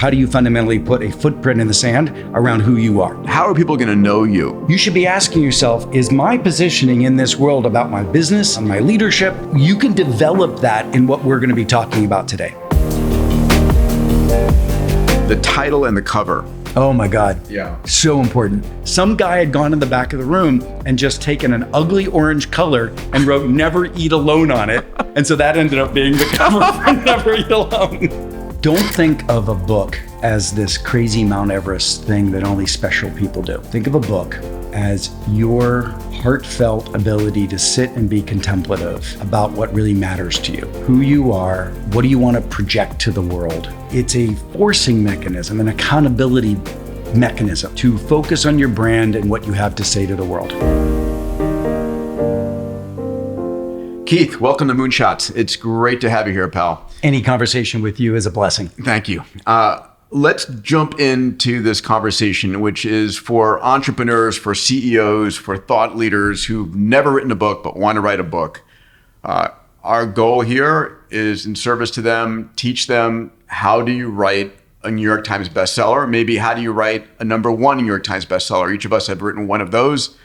How do you fundamentally put a footprint in the sand around who you are? How are people going to know you? You should be asking yourself, is my positioning in this world about my business and my leadership? You can develop that in what we're going to be talking about today. The title and the cover. Oh my God. Yeah. So important. Some guy had gone in the back of the room and just taken an ugly orange color and wrote "Never Eat Alone" on it. And so that ended up being the cover for Never Eat Alone. Don't think of a book as this crazy Mount Everest thing that only special people do. Think of a book as your heartfelt ability to sit and be contemplative about what really matters to you, who you are, what do you want to project to the world. It's a forcing mechanism, an accountability mechanism to focus on your brand and what you have to say to the world. Keith, welcome to Moonshots. It's great to have you here, pal. Any conversation with you is a blessing. Thank you. Let's jump into this conversation, which is for entrepreneurs, for CEOs, for thought leaders who've never written a book but want to write a book. Our goal here is in service to them, teach them how do you write a New York Times bestseller, maybe how do you write a #1 New York Times bestseller. Each of us have written one of those.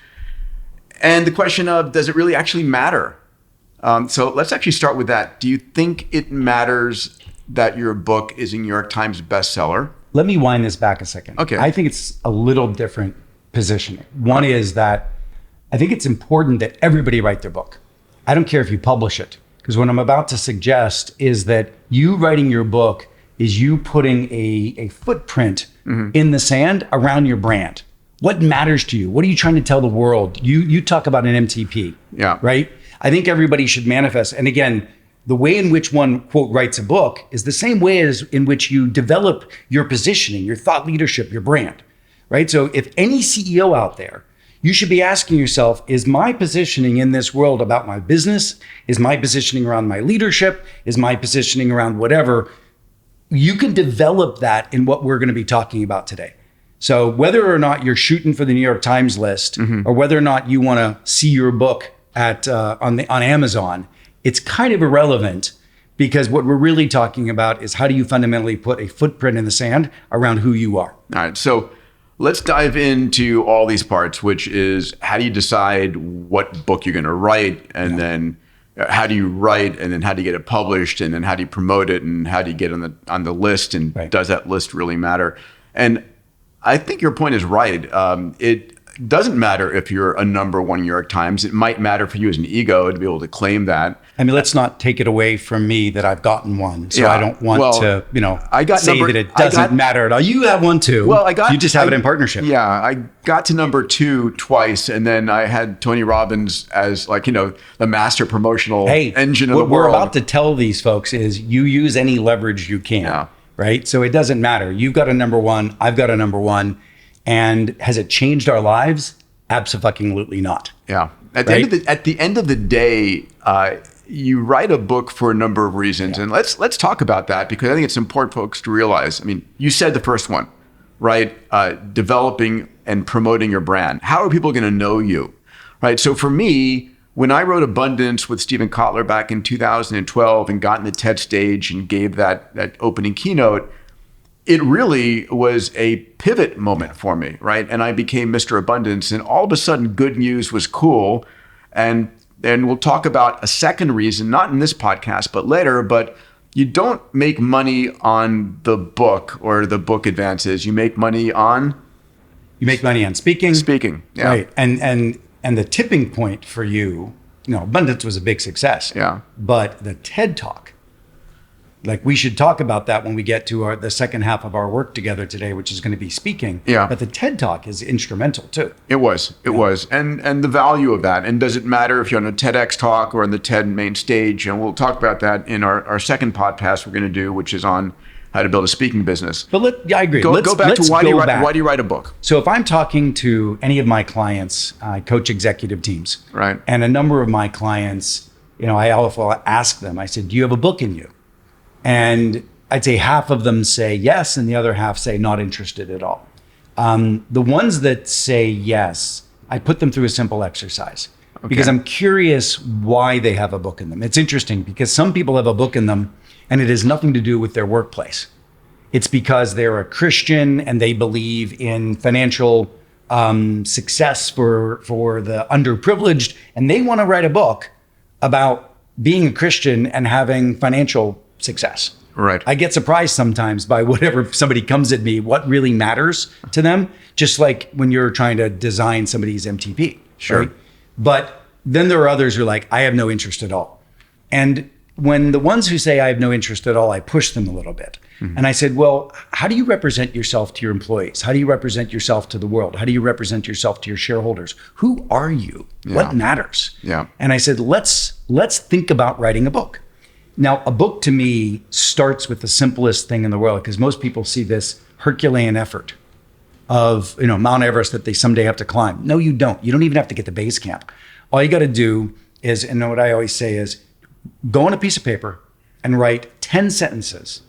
And the question of, does it really actually matter? So let's actually start with that. Do you think it matters that your book is a New York Times bestseller? Let me wind this back a second. Okay. I think it's a little different positioning. One is that I think it's important that everybody write their book. I don't care if you publish it, because what I'm about to suggest is that you writing your book is you putting a footprint in the sand around your brand. What matters to you? What are you trying to tell the world? You talk about an MTP, right? I think everybody should manifest. And again, the way in which one, quote, writes a book is the same way as in which you develop your positioning, your thought leadership, your brand, right? So if any CEO out there, you should be asking yourself, is my positioning in this world about my business? Is my positioning around my leadership? Is my positioning around whatever? You can develop that in what we're going to be talking about today. So whether or not you're shooting for the New York Times list, or whether or not you want to see your book on Amazon, it's kind of irrelevant, because what we're really talking about is how do you fundamentally put a footprint in the sand around who you are. All right, so let's dive into all these parts, which is how do you decide what book you're going to write, and then how do you write, and then how do you get it published, and then how do you promote it, and how do you get on the list, and does that list really matter? And I think your point is right. It doesn't matter if you're a #1 New York Times. It might matter for you as an ego to be able to claim that. I mean, let's not take it away from me that I've gotten one. So I don't want to, say that it doesn't matter at all. You have one too. Well, you just have it in partnership. Yeah, I got to #2 twice, and then I had Tony Robbins as the master promotional engine of the world. What we're about to tell these folks is you use any leverage you can, right? So it doesn't matter. You've got a #1, I've got a #1. And has it changed our lives? Absolutely not. Yeah. At the end of the day, you write a book for a number of reasons, and let's talk about that, because I think it's important for folks to realize. I mean, you said the first one, right? Developing and promoting your brand. How are people going to know you, right? So for me, when I wrote Abundance with Steven Kotler back in 2012 and got in the TED stage and gave that opening keynote, it really was a pivot moment for me, right? And I became Mr. Abundance, and all of a sudden good news was cool. And then we'll talk about a second reason, not in this podcast, but later, but you don't make money on the book or the book advances. You make money on? You make money on speaking. Speaking, yeah. Right, and the tipping point for you, Abundance was a big success. Yeah. But the TED Talk, we should talk about that when we get to the second half of our work together today, which is going to be speaking. Yeah. But the TED Talk is instrumental too. It was. And the value of that. And does it matter if you're on a TEDx talk or on the TED main stage? And we'll talk about that in our second podcast we're going to do, which is on how to build a speaking business. But I agree. Go back to why do you write a book? So if I'm talking to any of my clients, I coach executive teams. Right. And a number of my clients, I also ask them, I said, do you have a book in you? And I'd say half of them say yes, and the other half say not interested at all. The ones that say yes, I put them through a simple exercise because I'm curious why they have a book in them. It's interesting because some people have a book in them and it has nothing to do with their workplace. It's because they're a Christian and they believe in financial success for the underprivileged, and they want to write a book about being a Christian and having financial success. Right. I get surprised sometimes by whatever somebody comes at me, what really matters to them, just like when you're trying to design somebody's MTP. Sure. Right? But then there are others who are like, I have no interest at all. And when the ones who say I have no interest at all, I push them a little bit. And I said, well, how do you represent yourself to your employees? How do you represent yourself to the world? How do you represent yourself to your shareholders? Who are you? Yeah. What matters? Yeah. And I said, let's think about writing a book. Now, a book to me starts with the simplest thing in the world, because most people see this Herculean effort of, Mount Everest that they someday have to climb. No, you don't. You don't even have to get to base camp. All you got to do is, and what I always say is, go on a piece of paper and write 10 sentences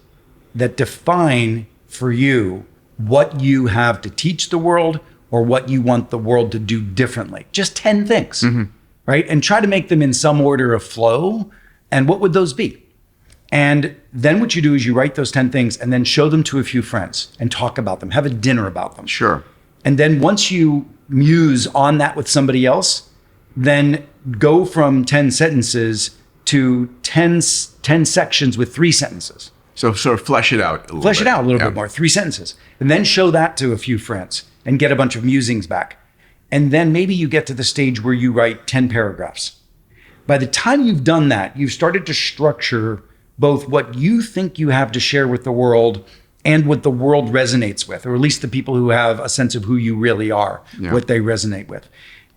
that define for you what you have to teach the world or what you want the world to do differently. Just 10 things, right? And try to make them in some order of flow. And what would those be? And then what you do is you write those 10 things and then show them to a few friends and talk about them, have a dinner about them. Sure. And then once you muse on that with somebody else, then go from 10 sentences to 10 sections with 3 sentences. So sort of flesh it out a little Flesh bit. it out a little bit more, 3 sentences. And then show that to a few friends and get a bunch of musings back. And then maybe you get to the stage where you write 10 paragraphs. By the time you've done that, you've started to structure both what you think you have to share with the world and what the world resonates with, or at least the people who have a sense of who you really are, what they resonate with.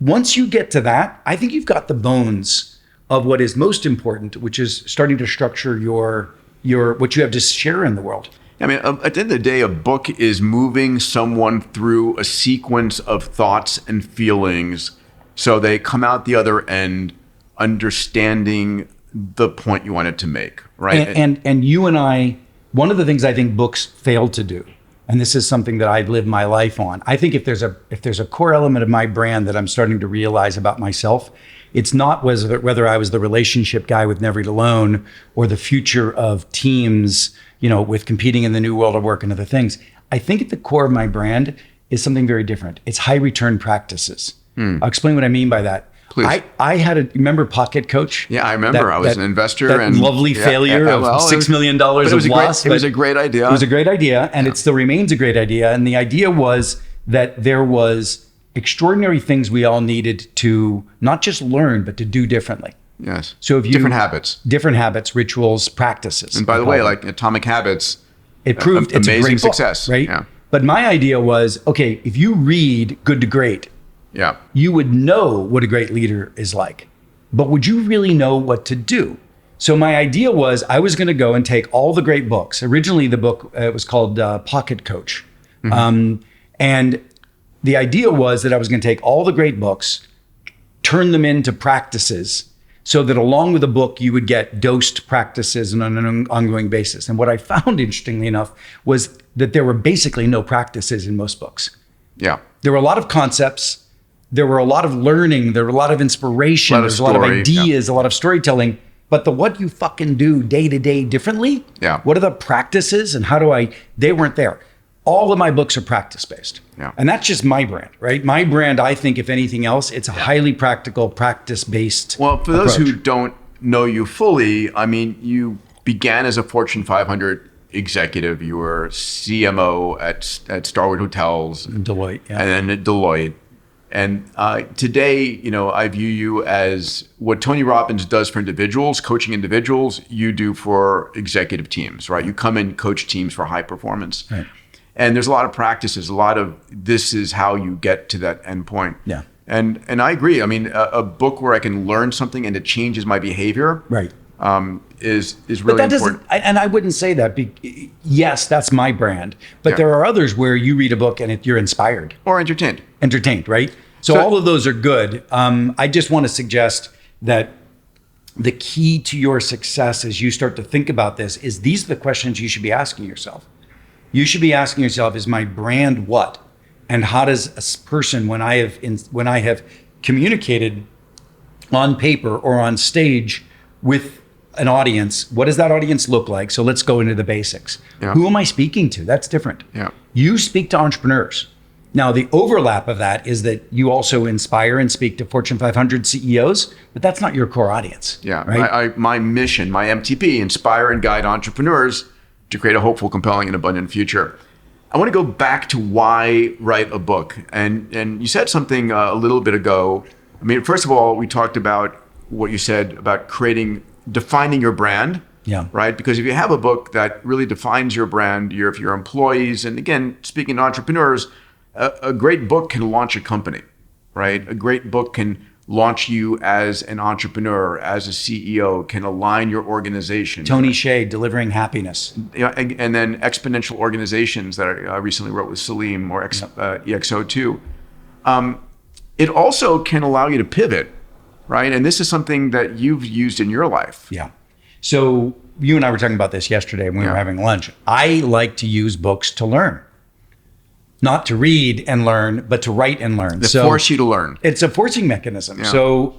Once you get to that, I think you've got the bones of what is most important, which is starting to structure your what you have to share in the world. I mean, at the end of the day, a book is moving someone through a sequence of thoughts and feelings so they come out the other end understanding the point you wanted to make, right? And you and I, one of the things I think books fail to do, and this is something that I've lived my life on, I think if there's a core element of my brand that I'm starting to realize about myself, it's not whether I was the relationship guy with Never Eat Alone or the future of teams, with competing in the new world of work and other things. I think at the core of my brand is something very different. It's high return practices. I'll explain what I mean by that. Please. I had remember Pocket Coach? Yeah, I remember. I was an investor. That lovely failure of $6 million of loss. It was a great idea. It was a great idea, and it still remains a great idea. And the idea was that there was extraordinary things we all needed to not just learn, but to do differently. Yes. So if you different habits, rituals, practices. And by the way, like Atomic Habits, it proved it's amazing a great success, book, right? Yeah. But my idea was, okay, if you read Good to Great, you would know what a great leader is like, but would you really know what to do? So my idea was I was going to go and take all the great books. Originally, the book was called Pocket Coach. And the idea was that I was going to take all the great books, turn them into practices, so that along with the book, you would get dosed practices on an ongoing basis. And what I found, interestingly enough, was that there were basically no practices in most books. Yeah. There were a lot of concepts. There were a lot of learning. There were a lot of inspiration. There was a lot of ideas, a lot of storytelling. But the what you fucking do day to day differently, what are the practices and they weren't there. All of my books are practice-based. Yeah. And that's just my brand, right? My brand, I think, if anything else, it's a highly practical, practice-based Well, for those who don't know you fully, I mean, you began as a Fortune 500 executive. You were CMO at Starwood Hotels. Deloitte, And then at Deloitte. And today, I view you as what Tony Robbins does for individuals, coaching individuals, you do for executive teams, right? You come and coach teams for high performance. Right. And there's a lot of practices, a lot of this is how you get to that end point. Yeah. And I agree. I mean, a book where I can learn something and it changes my behavior, right, is really but that important. And I wouldn't say that. Yes, that's my brand. But there are others where you read a book and you're inspired. Or entertained. Entertained, right? So all of those are good. I just want to suggest that the key to your success as you start to think about this is these are the questions you should be asking yourself. You should be asking yourself, is my brand what? And how does a person, when I have communicated on paper or on stage with an audience. What does that audience look like? So let's go into the basics. Yeah. Who am I speaking to? That's different. Yeah. You speak to entrepreneurs. Now, the overlap of that is that you also inspire and speak to Fortune 500 CEOs, but that's not your core audience. Yeah. Right? My mission, my MTP, inspire and guide entrepreneurs to create a hopeful, compelling, and abundant future. I want to go back to why write a book. And you said something a little bit ago. I mean, first of all, we talked about what you said about defining your brand. Yeah. Right. Because if you have a book that really defines your brand, your employees, and again, speaking to entrepreneurs, a great book can launch a company, right? A great book can launch you as an entrepreneur, as a CEO, can align your organization. Tony Hsieh, Delivering Happiness. Yeah, and then exponential organizations that I recently wrote with Salim or EXO2. It also can allow you to pivot, right? And this is something that you've used in your life. Yeah. So you and I were talking about this yesterday when we were having lunch. I like to use books to learn. Not to read and learn, but to write and learn. To force you to learn. It's a forcing mechanism. Yeah. So,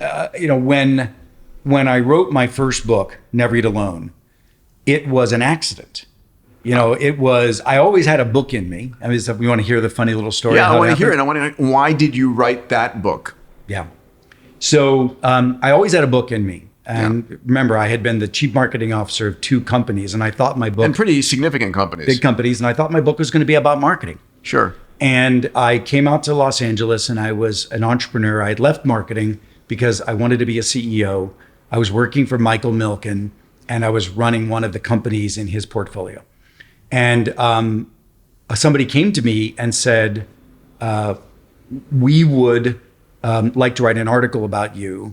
when I wrote my first book, Never Eat Alone, it was an accident. I always had a book in me. I mean, you want to hear the funny little story? Yeah, I want to hear it. I want to know, why did you write that book? Yeah. So I always had a book in me. And remember, I had been the chief marketing officer of 2 companies, and I thought my book... And pretty significant companies. Big companies, and I thought my book was going to be about marketing. Sure. And I came out to Los Angeles and I was an entrepreneur. I had left marketing because I wanted to be a CEO. I was working for Michael Milken and I was running one of the companies in his portfolio. And somebody came to me and said, we would like to write an article about you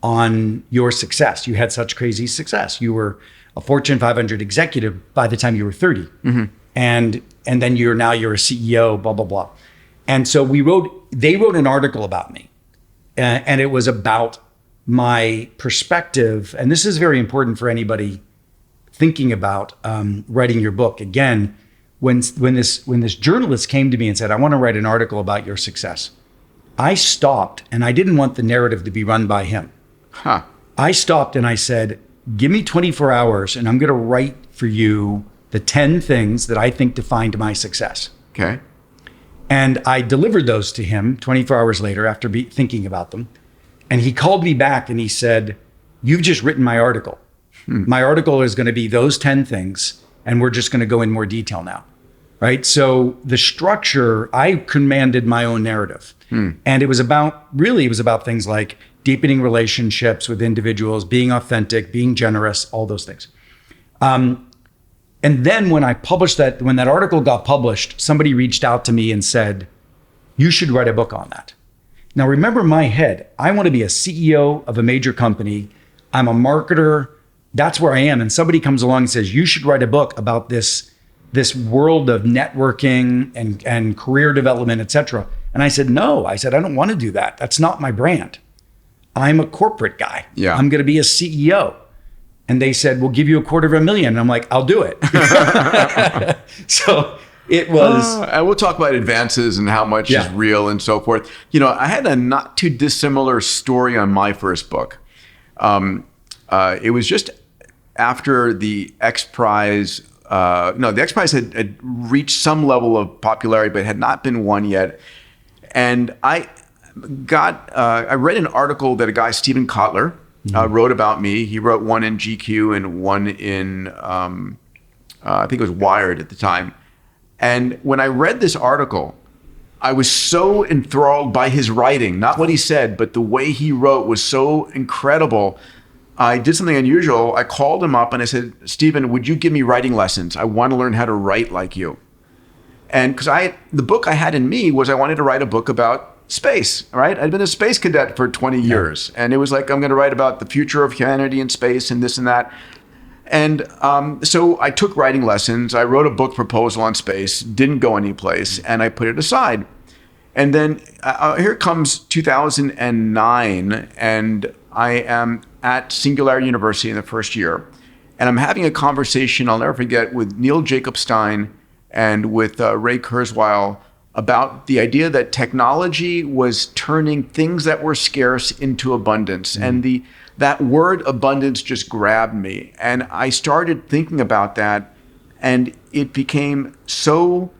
on your success. You had such crazy success. You were a Fortune 500 executive by the time you were 30. Mm-hmm. And then you're a CEO, blah, blah, blah. And so they wrote an article about me. And it was about my perspective. And this is very important for anybody thinking about writing your book. Again, when this journalist came to me and said, I want to write an article about your success, I stopped and I didn't want the narrative to be run by him. Huh. I stopped and I said, give me 24 hours and I'm going to write for you the 10 things that I think defined my success. Okay. And I delivered those to him 24 hours later after thinking about them. And he called me back and he said, you've just written my article. My article is going to be those 10 things. And we're just going to go in more detail now. Right. So the structure, I commanded my own narrative. And it was about things like deepening relationships with individuals, being authentic, being generous, all those things. And then when that article got published, somebody reached out to me and said, you should write a book on that. Now, remember my head. I want to be a CEO of a major company. I'm a marketer. That's where I am. And somebody comes along and says, you should write a book about this world of networking and career development, et cetera. And I said, no. I said, I don't want to do that. That's not my brand. I'm a corporate guy. Yeah. I'm going to be a CEO. And they said, we'll give you $250,000. And I'm like, I'll do it. So it was. And we'll talk about advances and how much is real and so forth. I had a not too dissimilar story on my first book. It was just after the X Prize. The X Prize had reached some level of popularity, but had not been won yet. And I read an article that a guy, Stephen Kotler, wrote about me. He wrote one in GQ and one in, I think it was Wired at the time. And when I read this article, I was so enthralled by his writing, not what he said, but the way he wrote was so incredible. I did something unusual. I called him up and I said, Stephen, would you give me writing lessons? I want to learn how to write like you. And because the book I had in me was I wanted to write a book about space, right? I'd been a space cadet for 20 years. And it was like, I'm going to write about the future of humanity in space and this and that. And so I took writing lessons. I wrote a book proposal on space, didn't go anyplace, and I put it aside. And then here comes 2009, and I am at Singularity University in the first year. And I'm having a conversation, I'll never forget, with Neil Jacobstein and with Ray Kurzweil about the idea that technology was turning things that were scarce into abundance. And the that word abundance just grabbed me. And I started thinking about that, and it became so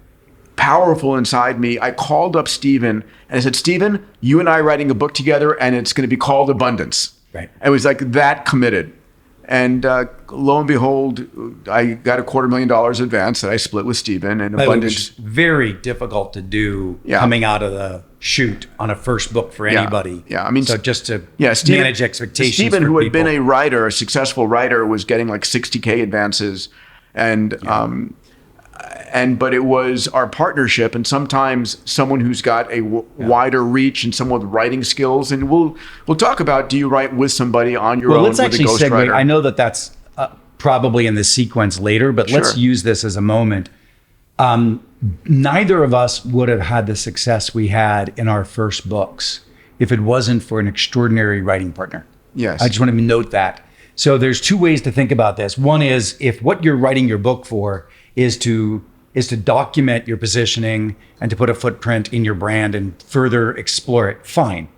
powerful inside me. I called up Stephen and I said, Stephen, you and I are writing a book together, and it's going to be called Abundance. Right. It was like that committed. And lo and behold, I got $250,000 advance that I split with Stephen, and Abundance. Which is very difficult to do coming out of the chute on a first book for anybody. Yeah. I mean, so just to Stephen, manage expectations. Stephen, who had people. been a writer, a successful writer, was getting like 60K advances, and but it was our partnership, and sometimes someone who's got a wider reach and someone with writing skills. And we'll talk about, do you write with somebody on your own Let's with actually a ghostwriter? segue. I know that's probably in the sequence later, but let's use this as a moment. Neither of us would have had the success we had in our first books if it wasn't for an extraordinary writing partner. Yes. I just want to note that. So there's two ways to think about this. One is, if what you're writing your book for is to document your positioning and to put a footprint in your brand and further explore it, fine.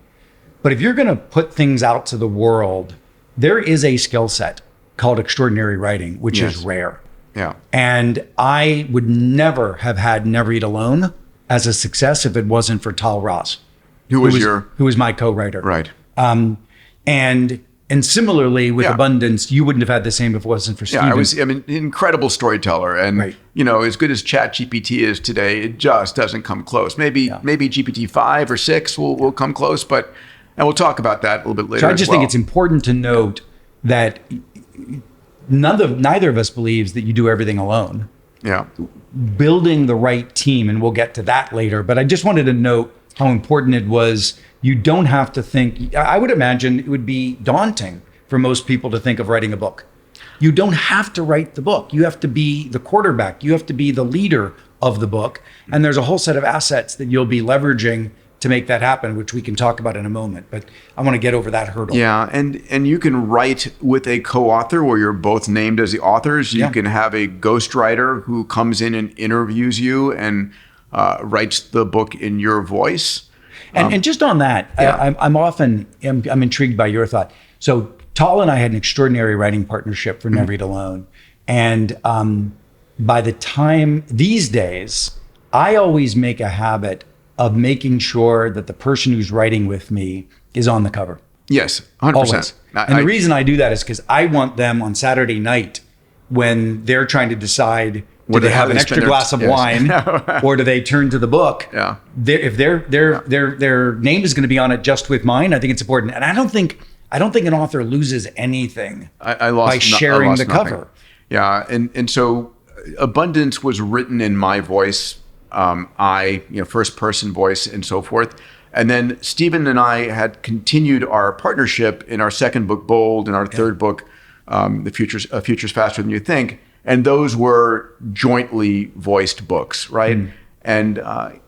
But if you're going to put things out to the world, there is a skill set called extraordinary writing, which is rare. Yeah. And I would never have had Never Eat Alone as a success if it wasn't for Tal Ross, who was my co-writer. Right. And similarly with Abundance, you wouldn't have had the same if it wasn't for Stephen. I'm an incredible storyteller, and as good as ChatGPT is today, it just doesn't come close. Maybe GPT 5 or 6 will come close, and we'll talk about that a little bit later. So I just think it's important to note that neither of us believes that you do everything alone. Yeah. Building the right team, and we'll get to that later. But I just wanted to note how important it was. You don't have to think. I would imagine it would be daunting for most people to think of writing a book. You don't have to write the book. You have to be the quarterback. You have to be the leader of the book. And there's a whole set of assets that you'll be leveraging to make that happen, which we can talk about in a moment. But I want to get over that hurdle. Yeah, and you can write with a co-author where you're both named as the authors. You can have a ghostwriter who comes in and interviews you and writes the book in your voice. And just on that, I'm intrigued by your thought. So Tal and I had an extraordinary writing partnership for Never Eat Alone. And by the time these days, I always make a habit of making sure that the person who's writing with me is on the cover. Yes, 100%. Always. And the reason I do that is because I want them on Saturday night, when they're trying to decide, do they have an extra glass of wine or do they turn to the book? Yeah. If their name is going to be on it just with mine, I think it's important. And I don't think an author loses anything by sharing the cover. Yeah. And so Abundance was written in my voice, first person voice and so forth. And then Stephen and I had continued our partnership in our second book, Bold, and our third book, The Future's Faster Than You Think. And those were jointly voiced books, right? And at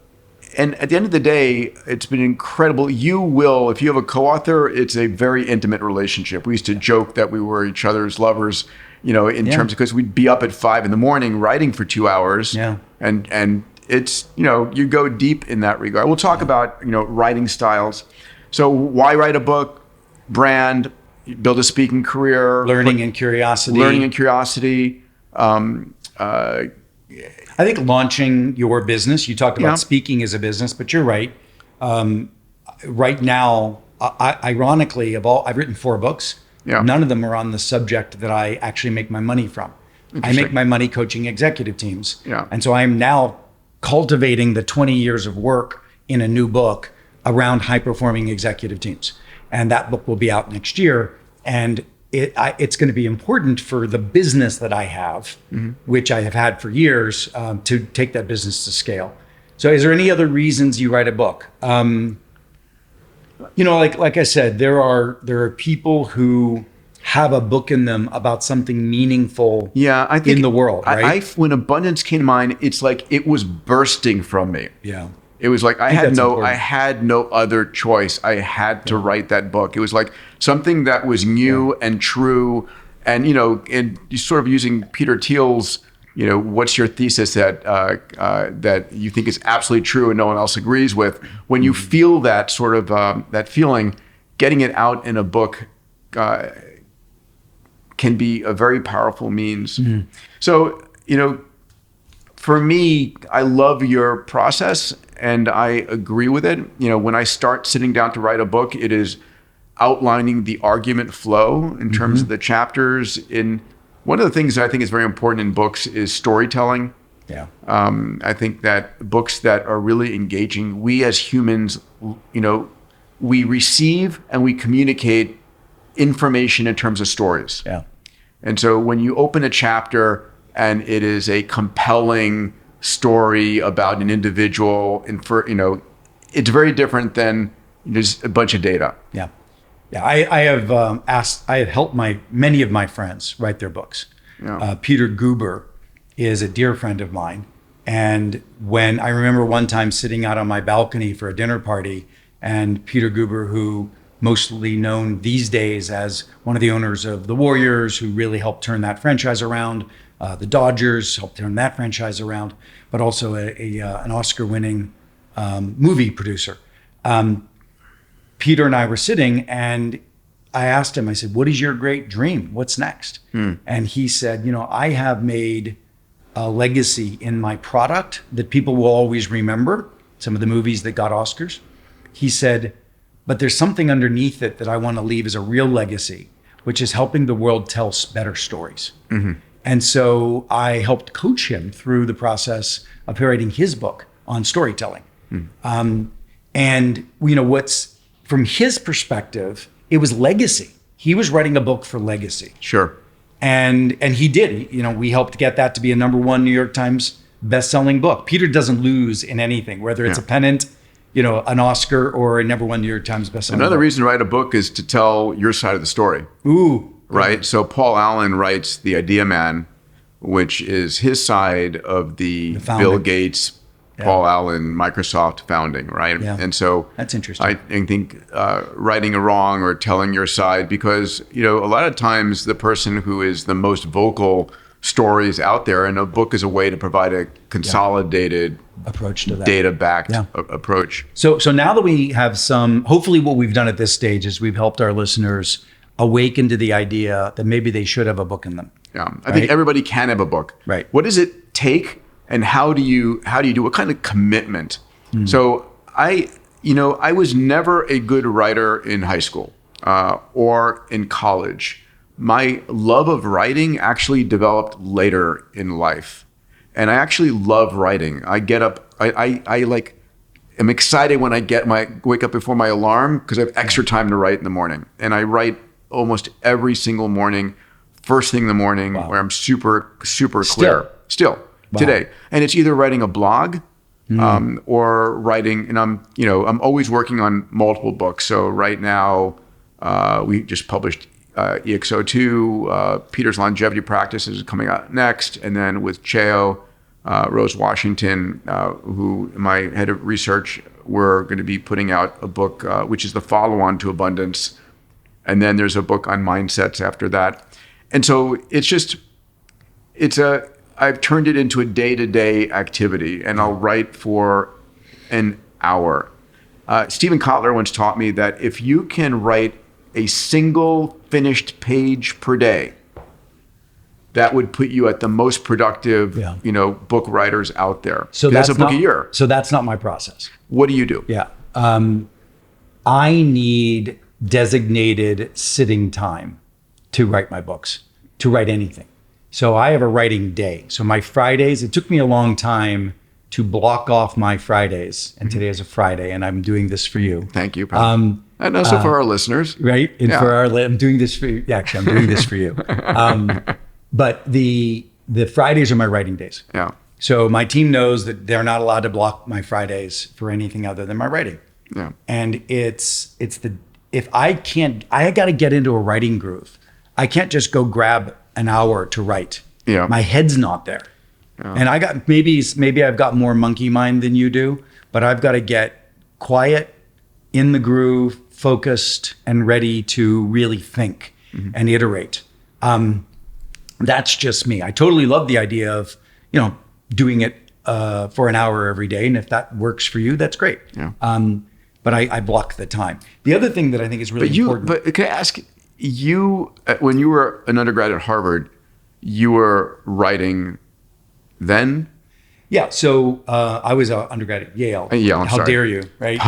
the end of the day, it's been incredible. You will, if you have a co-author, it's a very intimate relationship. We used to joke that we were each other's lovers, in terms of, because we'd be up at 5 a.m. writing for 2 hours. Yeah. And it's, you go deep in that regard. We'll talk about, writing styles. So why write a book? Brand, build a speaking career. Learning and curiosity. I think launching your business, you talked about speaking as a business, but you're right. Right now, ironically, I've written 4 books. Yeah. None of them are on the subject that I actually make my money from. I make my money coaching executive teams. Yeah. And so I am now cultivating the 20 years of work in a new book around high-performing executive teams. And that book will be out next year. And it's going to be important for the business that I have, which I have had for years, to take that business to scale. So is there any other reasons you write a book? Like I said, there are people who have a book in them about something meaningful I think in the world, right? When Abundance came to mind, it's like it was bursting from me. Yeah. It was like I had no other choice. I had to write that book. It was like something that was new and true, and and you sort of using Peter Thiel's, what's your thesis that you think is absolutely true and no one else agrees with. When you feel that sort of that feeling, getting it out in a book can be a very powerful means. So, for me, I love your process and I agree with it. When I start sitting down to write a book, it is outlining the argument flow in terms of the chapters. One of the things that I think is very important in books is storytelling. Yeah. I think that books that are really engaging, we as humans, we receive and we communicate information in terms of stories. Yeah. And so when you open a chapter and it is a compelling story about an individual, it's very different than just a bunch of data. Yeah. Yeah. I have helped many of my friends write their books. Yeah. Peter Guber is a dear friend of mine. And when I remember one time sitting out on my balcony for a dinner party, and Peter Guber, who mostly known these days as one of the owners of the Warriors, who really helped turn that franchise around, the Dodgers helped turn that franchise around, but also an Oscar-winning movie producer. Peter and I were sitting, and I asked him, I said, what is your great dream? What's next? And he said, I have made a legacy in my product that people will always remember, some of the movies that got Oscars. He said, but there's something underneath it that I want to leave as a real legacy, which is helping the world tell better stories. And so I helped coach him through the process of writing his book on storytelling. And what's from his perspective, it was legacy. He was writing a book for legacy. Sure. And he did. We helped get that to be a #1 New York Times best-selling book. Peter doesn't lose in anything, whether it's a pennant, an Oscar, or a #1 New York Times best-selling Another book. reason to write a book is to tell your side of the story. Ooh. Right. So Paul Allen writes The Idea Man, which is his side of the Bill Gates, Paul Allen, Microsoft founding, right? Yeah. And so that's interesting. I think righting a wrong or telling your side, because a lot of times the person who is the most vocal stories out there, and a book is a way to provide a consolidated approach to that, data-backed approach. So now that we have hopefully what we've done at this stage is we've helped our listeners awaken to the idea that maybe they should have a book in them. Yeah, I think everybody can have a book. Right. What does it take, and how do you do? What kind of commitment? So I was never a good writer in high school or in college. My love of writing actually developed later in life, and I actually love writing. I get up. I'm excited when I wake up before my alarm because I have extra time to write in the morning, and I write almost every single morning, first thing in the morning, where I'm super clear. Still today, and it's either writing a blog or writing, and I'm always working on multiple books. So right now, we just published EXO2. Peter's Longevity Practice is coming out next, and then with Cheo, Rose Washington, who my head of research, we're going to be putting out a book which is the follow-on to Abundance. And then there's a book on mindsets after that. And so I've turned it into a day-to-day activity, and I'll write for an hour. Stephen Kotler once taught me that if you can write a single finished page per day, that would put you at the most productive, book writers out there. So that's a book a year. So that's not my process. What do you do? Yeah. I need designated sitting time to write my books, to write anything. So I have a writing day. So my Fridays, it took me a long time to block off my Fridays. And today is a Friday, and I'm doing this for you. Thank you, Pat. And also for our listeners. Right? And I'm doing this for you. Yeah, actually, I'm doing this for you. But the Fridays are my writing days. Yeah. So my team knows that they're not allowed to block my Fridays for anything other than my writing. Yeah. And I got to get into a writing groove. I can't just go grab an hour to write. Yeah. My head's not there. Yeah. And I got, maybe I've got more monkey mind than you do, but I've got to get quiet, in the groove, focused, and ready to really think and iterate. That's just me. I totally love the idea of, doing it for an hour every day. And if that works for you, that's great. Yeah. But I block the time. The other thing that I think is really important. But can I ask, when you were an undergrad at Harvard, you were writing then? Yeah. So I was an undergrad at Yale. Yale, I'm How sorry. dare you, right?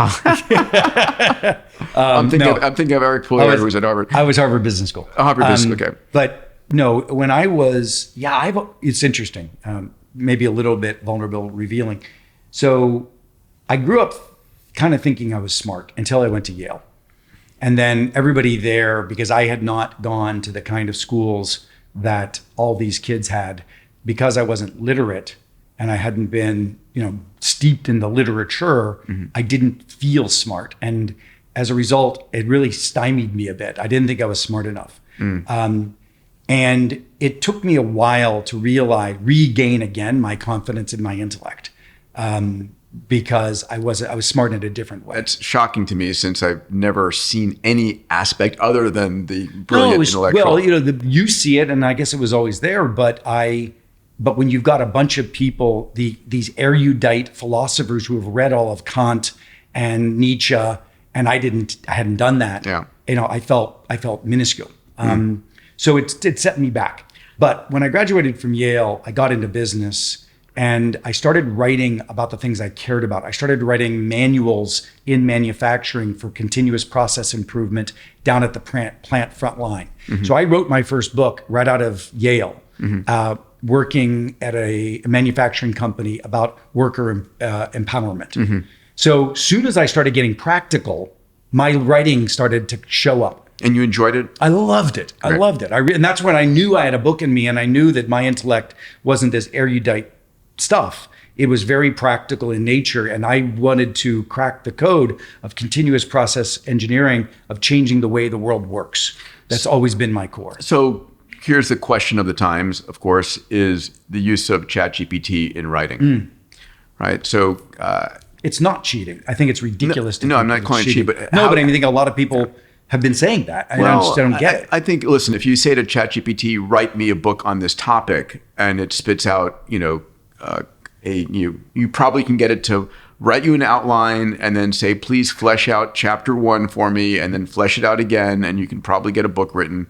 I'm thinking of Eric Pulier, who was at Harvard. I was Harvard Business School. Harvard Business, okay. But no, when I was, it's interesting. Maybe a little bit vulnerable, revealing. So I grew up kind of thinking I was smart until I went to Yale. And then everybody there, because I had not gone to the kind of schools that all these kids had, because I wasn't literate and I hadn't been, steeped in the literature, I didn't feel smart. And as a result, it really stymied me a bit. I didn't think I was smart enough. And it took me a while to regain again my confidence in my intellect, because I was smart in a different way. That's shocking to me, since I've never seen any aspect other than the brilliant intellectual. Well, you see it, and I guess it was always there. But when you've got a bunch of people, these erudite philosophers who have read all of Kant and Nietzsche, and I hadn't done that. Yeah. I felt minuscule. So it set me back. But when I graduated from Yale, I got into business and I started writing about the things I cared about. I started writing manuals in manufacturing for continuous process improvement down at the plant front line. So I wrote my first book right out of Yale, working at a manufacturing company about worker empowerment. So soon as I started getting practical, my writing started to show up. And you enjoyed it? I loved it. I loved it. And that's when I knew I had a book in me, and I knew that my intellect wasn't this erudite stuff. It was very practical in nature, and I wanted to crack the code of continuous process engineering, of changing the way the world works. That's always been my core. So here's the question of the times, of course, is the use of ChatGPT in writing, right? So it's not cheating. I think it's ridiculous. No, I'm not calling it cheating, but but I think a lot of people have been saying that. I don't get it. I think, listen, if you say to ChatGPT, write me a book on this topic, and it spits out, you probably can get it to write you an outline and then say, please flesh out chapter 1 for me, and then flesh it out again, and you can probably get a book written.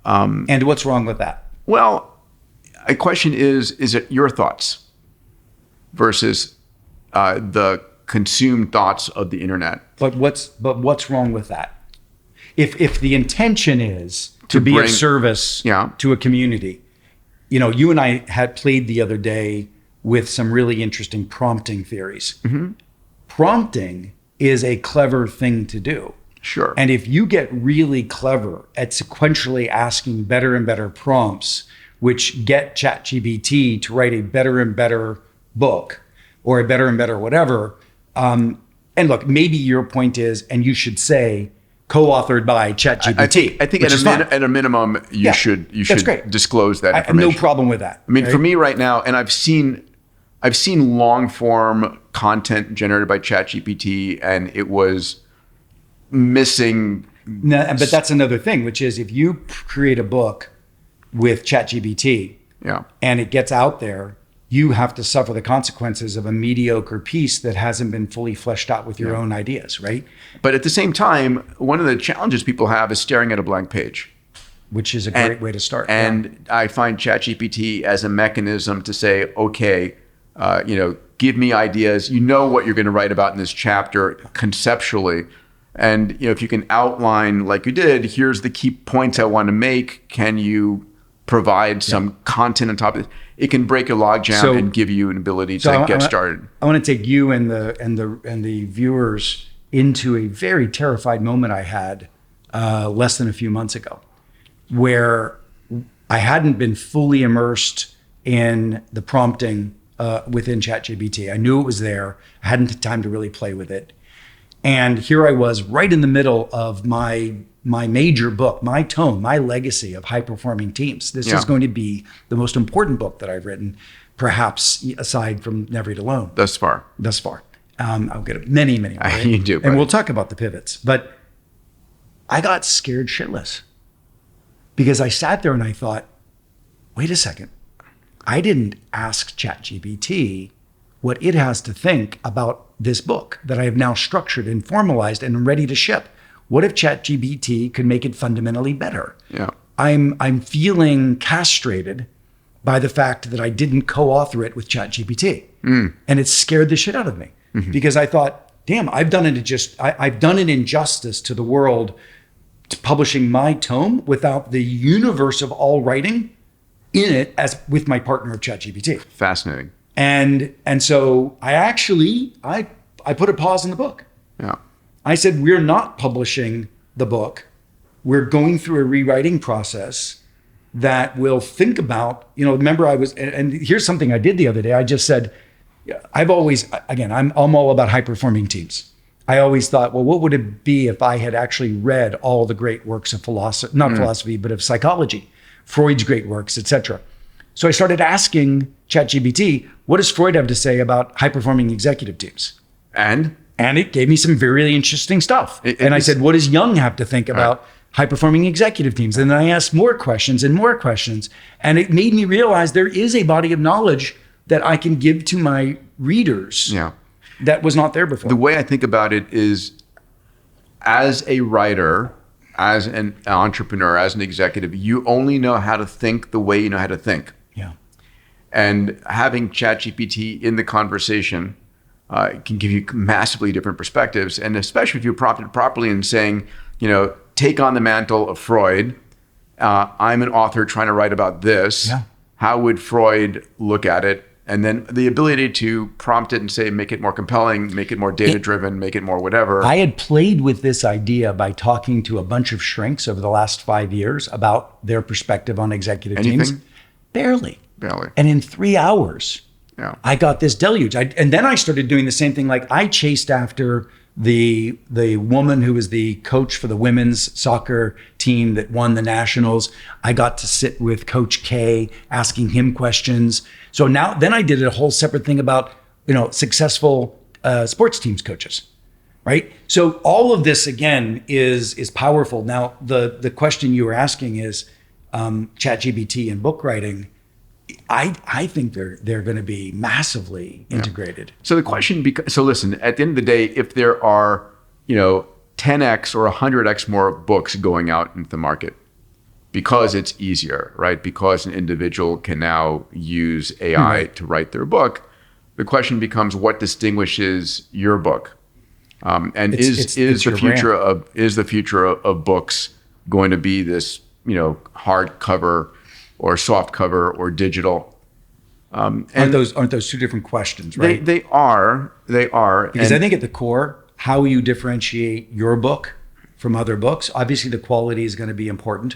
And what's wrong with that? Well, a question is it your thoughts versus the consumed thoughts of the internet? But what's wrong with that? If the intention is to be of service to a community, you and I had played the other day with some really interesting prompting theories. Prompting is a clever thing to do. Sure. And if you get really clever at sequentially asking better and better prompts, which get ChatGPT to write a better and better book or a better and better whatever, and look, maybe your point is, and you should say, co-authored by ChatGPT. I think at a minimum, you should disclose that information. I have no problem with that. I mean, for me right now, and I've seen long form content generated by ChatGPT, and it was missing. No, but that's another thing, which is if you create a book with ChatGPT, and it gets out there, you have to suffer the consequences of a mediocre piece that hasn't been fully fleshed out with your own ideas, right? But at the same time, one of the challenges people have is staring at a blank page. Which is a great way to start. And I find ChatGPT as a mechanism to say, okay, give me ideas. You know what you're going to write about in this chapter conceptually. And if you can outline, like you did, here's the key points I want to make. Can you provide some content on top of it? It can break a logjam and give you an ability to get started. I want to take you and the viewers into a very terrified moment I had less than a few months ago, where I hadn't been fully immersed in the prompting within ChatGPT. I knew it was there. I hadn't had time to really play with it. And here I was right in the middle of my major book, my tome, my legacy of high-performing teams. This is going to be the most important book that I've written, perhaps aside from Never Eat Alone. Thus far. I'll get many more. Right? You do. And we'll talk about the pivots. But I got scared shitless because I sat there and I thought, wait a second. I didn't ask ChatGPT what it has to think about this book that I have now structured and formalized and ready to ship. What if ChatGPT could make it fundamentally better? Yeah. I'm feeling castrated by the fact that I didn't co-author it with ChatGPT. And it scared the shit out of me because I thought, damn, I've done an injustice to the world to publishing my tome without the universe of all writing in it as with my partner of ChatGPT. Fascinating. And so I put a pause in the book. Yeah. I said, we're not publishing the book. We're going through a rewriting process that will think about, remember and here's something I did the other day. I just said, I'm all about high performing teams. I always thought, well, what would it be if I had actually read all the great works of philosophy, not philosophy, but of psychology, Freud's great works, etc. So I started asking ChatGPT, what does Freud have to say about high performing executive teams? And it gave me some very interesting stuff. I said, what does Jung have to think about high performing executive teams? And then I asked more questions. And it made me realize there is a body of knowledge that I can give to my readers that was not there before. The way I think about it is, as a writer, as an entrepreneur, as an executive, you only know how to think the way you know how to think. Yeah. And having ChatGPT in the conversation can give you massively different perspectives. And especially if you prompt it properly and saying, take on the mantle of Freud. I'm an author trying to write about this. Yeah. How would Freud look at it? And then the ability to prompt it and say, make it more compelling, make it more data-driven, make it more whatever. I had played with this idea by talking to a bunch of shrinks over the last 5 years about their perspective on executive teams. Barely. And in 3 hours, I got this deluge. And then I started doing the same thing. Like I chased after the woman who was the coach for the women's soccer team that won the nationals. I got to sit with Coach K, asking him questions. So then I did a whole separate thing about, successful sports teams coaches, right? So all of this again is powerful. Now the question you were asking is ChatGPT and book writing. I think they're going to be massively integrated. So the question, so listen, at the end of the day, if there are, 10x or 100x more books going out into the market because it's easier, right? Because an individual can now use AI to write their book, the question becomes, what distinguishes your book? And is the future of books going to be this, hardcover or soft cover or digital? Aren't those two different questions, right? They are. Because I think at the core, how you differentiate your book from other books, obviously the quality is going to be important.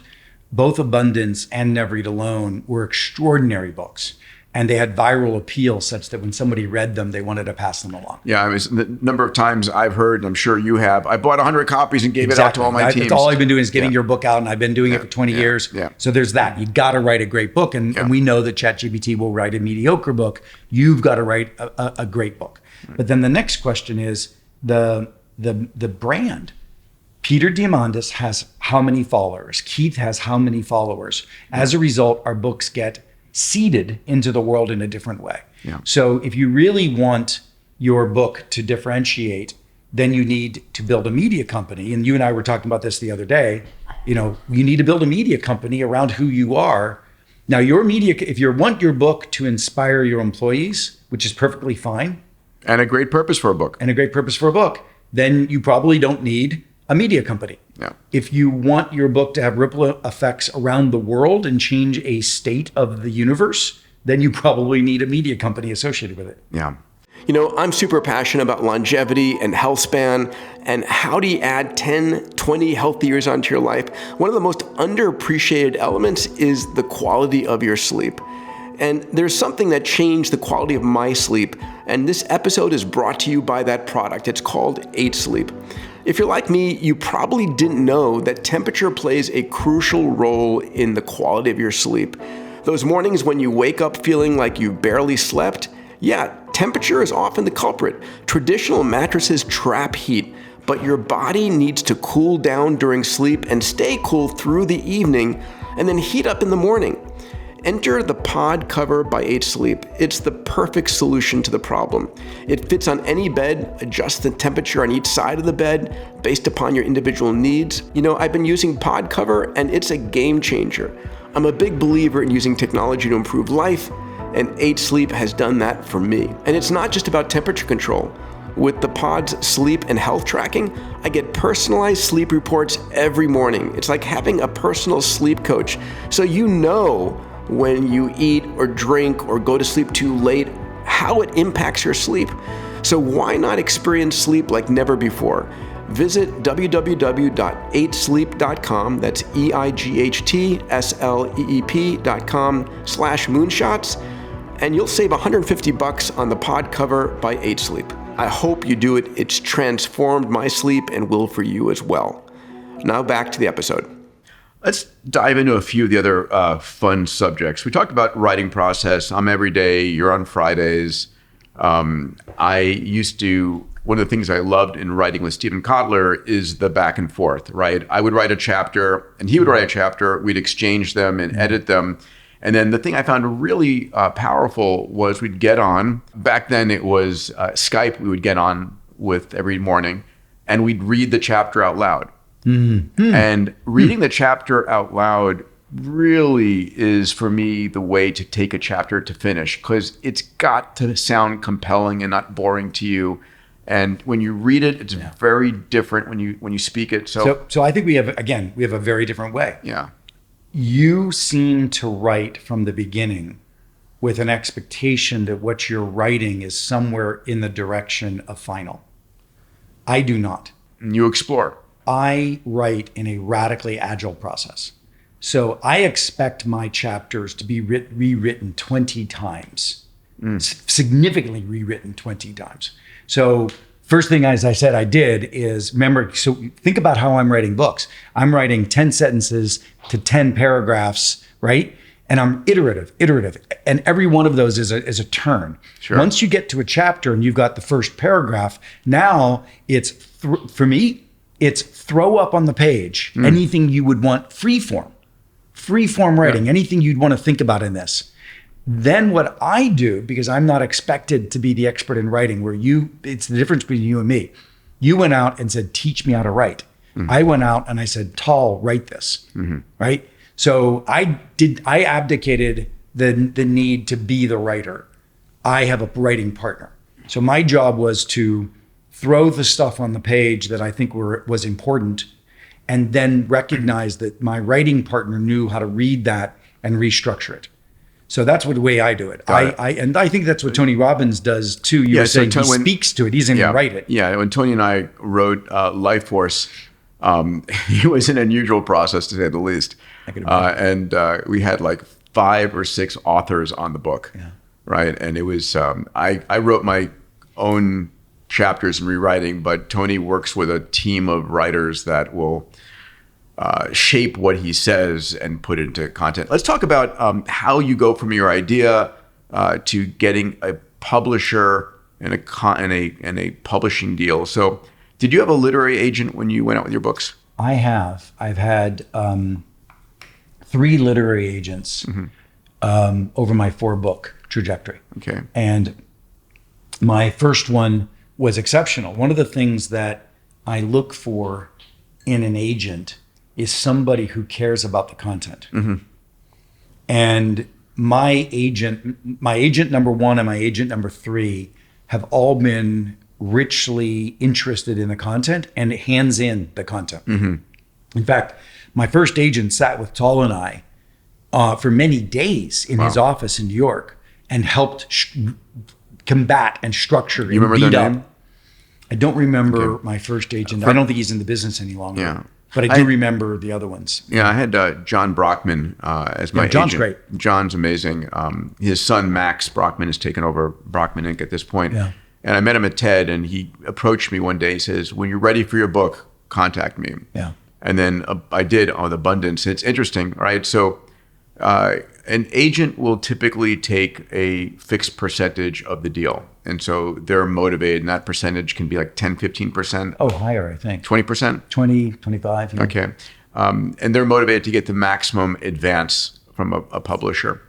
Both Abundance and Never Eat Alone were extraordinary books. And they had viral appeal such that when somebody read them, they wanted to pass them along. Yeah, the number of times I've heard, and I'm sure you have, I bought 100 copies and gave it out to all my teams. That's all I've been doing is getting your book out, and I've been doing it for 20 years. Yeah. So there's that. You got to write a great book, and we know that ChatGPT will write a mediocre book. You've got to write a great book. But then the next question is the brand. Peter Diamandis has how many followers? Keith has how many followers? As a result, our books get seeded into the world in a different way. Yeah. So if you really want your book to differentiate, then you need to build a media company. And you and I were talking about this the other day. You need to build a media company around who you are. Now, your media, if you want your book to inspire your employees, which is perfectly fine. And a great purpose for a book. Then you probably don't need a media company. Yeah. If you want your book to have ripple effects around the world and change a state of the universe, then you probably need a media company associated with it. Yeah. I'm super passionate about longevity and health span and how do you add 10, 20 healthy years onto your life. One of the most underappreciated elements is the quality of your sleep. And there's something that changed the quality of my sleep. And this episode is brought to you by that product. It's called 8 Sleep. If you're like me, you probably didn't know that temperature plays a crucial role in the quality of your sleep. Those mornings when you wake up feeling like you barely slept, temperature is often the culprit. Traditional mattresses trap heat, but your body needs to cool down during sleep and stay cool through the evening and then heat up in the morning. Enter the pod cover by 8 Sleep. It's the perfect solution to the problem. It fits on any bed, adjusts the temperature on each side of the bed based upon your individual needs. You know, I've been using pod cover and it's a game changer. I'm a big believer in using technology to improve life, and 8 Sleep has done that for me. And it's not just about temperature control. With the pod's sleep and health tracking, I get personalized sleep reports every morning. It's like having a personal sleep coach. So you know when you eat or drink or go to sleep too late, how it impacts your sleep. So why not experience sleep like never before? Visit www.8sleep.com, that's EIGHTSLEEP.com/moonshots, and you'll save $150 on the pod cover by 8 Sleep. I hope you do it. It's transformed my sleep and will for you as well. Now back to the episode. Let's dive into a few of the other fun subjects. We talked about writing process. I'm every day. You're on Fridays. One of the things I loved in writing with Stephen Kotler is the back and forth, right? I would write a chapter and he would write a chapter. We'd exchange them and edit them. And then the thing I found really powerful was we'd get on. Back then it was Skype we would get on with every morning, and we'd read the chapter out loud. Mm-hmm. And reading the chapter out loud really is, for me, the way to take a chapter to finish, because it's got to sound compelling and not boring to you. And when you read it, it's very different when you speak it. So I think we have a very different way. Yeah. You seem to write from the beginning with an expectation that what you're writing is somewhere in the direction of final. I do not. And you explore. I write in a radically agile process. So I expect my chapters to be rewritten 20 times, significantly rewritten 20 times. So first thing, as I said, I did is remember, so think about how I'm writing books. I'm writing 10 sentences to 10 paragraphs, right? And I'm iterative. And every one of those is a turn. Sure. Once you get to a chapter and you've got the first paragraph, now it's, for me, it's throw up on the page anything you would want, free form writing, anything you'd want to think about in this. Then what I do, because I'm not expected to be the expert in writing, it's the difference between you and me. You went out and said, teach me how to write. Mm-hmm. I went out and I said, Tal, write this, right? So I abdicated the need to be the writer. I have a writing partner. So my job was to throw the stuff on the page that I think was important, and then recognize that my writing partner knew how to read that and restructure it. So that's the way I do it. And I think that's what Tony Robbins does too. You were saying he speaks to it. He doesn't even write it. Yeah, when Tony and I wrote Life Force, it was an unusual process to say the least. And we had like 5 or 6 authors on the book, right? And it was, I wrote my own chapters and rewriting, but Tony works with a team of writers that will shape what he says and put it into content. Let's talk about how you go from your idea to getting a publisher and a publishing deal. So did you have a literary agent when you went out with your books? I have. I've had 3 literary agents over my 4-book trajectory. Okay. And my first one was exceptional. One of the things that I look for in an agent is somebody who cares about the content. And my agent number 1 and my agent number 3 have all been richly interested in the content and hands in the content. In fact, my first agent sat with Tal and I for many days in his office in New York and helped combat and structure you and remember beat their up. name? I don't remember my first agent. I don't think he's in the business any longer. Yeah. But I do remember the other ones. Yeah, I had John Brockman as my agent. John's great. John's amazing. His son, Max Brockman, has taken over Brockman Inc. at this point. Yeah. And I met him at TED, and he approached me one day. He says, when you're ready for your book, contact me. Yeah. And then I did on Abundance. It's interesting, right? So an agent will typically take a fixed percentage of the deal. And so they're motivated, and that percentage can be like 10, 15%. Oh, higher, I think. 20%? 20, 25. Yeah. Okay. And they're motivated to get the maximum advance from a publisher.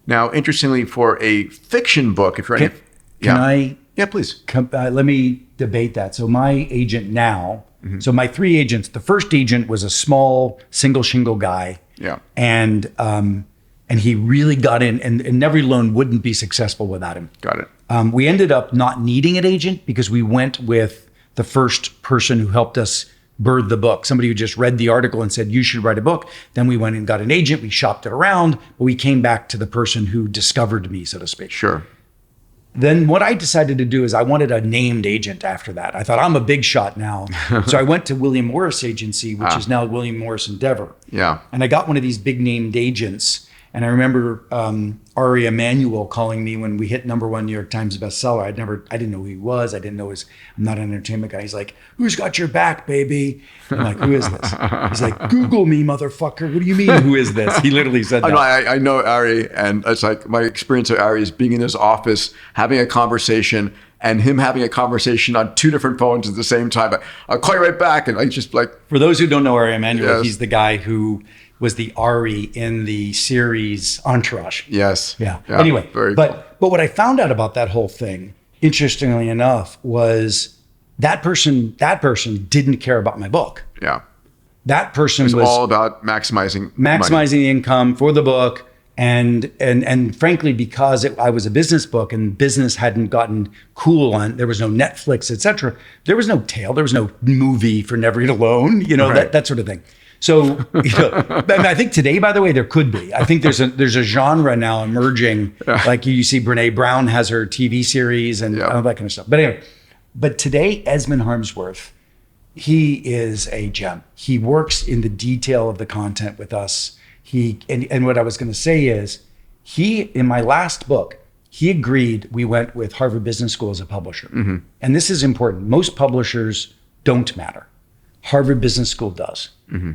Now, interestingly, for a fiction book, if you're yeah, please. Let me debate that. So my agent now, so my 3 agents, the first agent was a small single shingle guy. Yeah. And he really got in, and every loan wouldn't be successful without him. Got it. We ended up not needing an agent because we went with the first person who helped us birth the book, somebody who just read the article and said, you should write a book. Then we went and got an agent, we shopped it around, but we came back to the person who discovered me, so to speak. Sure. Then what I decided to do is I wanted a named agent after that. I thought, I'm a big shot now. So I went to William Morris Agency, which is now William Morris Endeavor. Yeah. And I got one of these big named agents. And I remember Ari Emanuel calling me when we hit #1 New York Times bestseller. I didn't know who he was. I didn't know I'm not an entertainment guy. He's like, who's got your back, baby? I'm like, who is this? He's like, Google me, motherfucker. What do you mean, who is this? He literally said that. I know Ari, and it's like my experience of Ari is being in his office, having a conversation, and him having a conversation on 2 different phones at the same time. I'll call you right back. And I just like... For those who don't know Ari Emanuel, Yes. he's the guy who was the Ari in the series Entourage. Yes. Yeah. Yeah, Anyway, very but what I found out about that whole thing, interestingly enough, was that person didn't care about my book. Yeah. That person It's was all about maximizing maximizing the income for the book. And frankly, because I was a business book and business hadn't gotten cool on, there was no Netflix, et cetera. There was no tale. There was no movie for Never Eat Alone, Right. that sort of thing. So I think today, by the way, there could be. I think there's a genre now emerging. Like you see Brene Brown has her TV series and all that kind of stuff. But anyway, today, Esmond Harmsworth, he is a gem. He works in the detail of the content with us. And what I was going to say is, in my last book, he agreed we went with Harvard Business School as a publisher. Mm-hmm. And this is important. Most publishers don't matter. Harvard Business School does. Mm-hmm.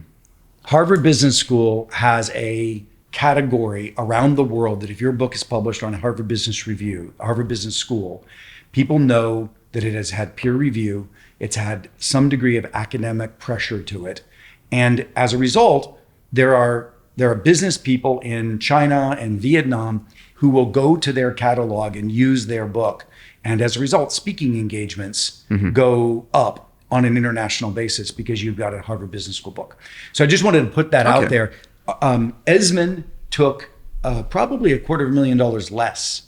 Harvard Business School has a category around the world that if your book is published on Harvard Business Review, Harvard Business School, people know that it has had peer review. It's had some degree of academic pressure to it. And as a result, there are business people in China and Vietnam who will go to their catalog and use their book. And as a result, speaking engagements go up on an international basis because you've got a Harvard Business School book. So I just wanted to put that out there. Esmond took probably $250,000 less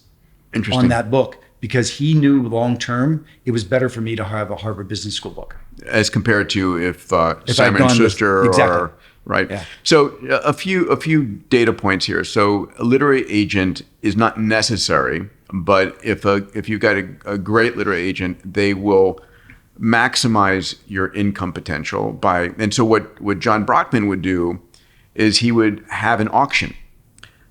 on that book because he knew long-term it was better for me to have a Harvard Business School book. As compared to if Simon & Schuster exactly. Right. Yeah. So a few data points here. So a literary agent is not necessary, but if you've got a great literary agent, they will maximize your income potential and so what John Brockman would do is he would have an auction.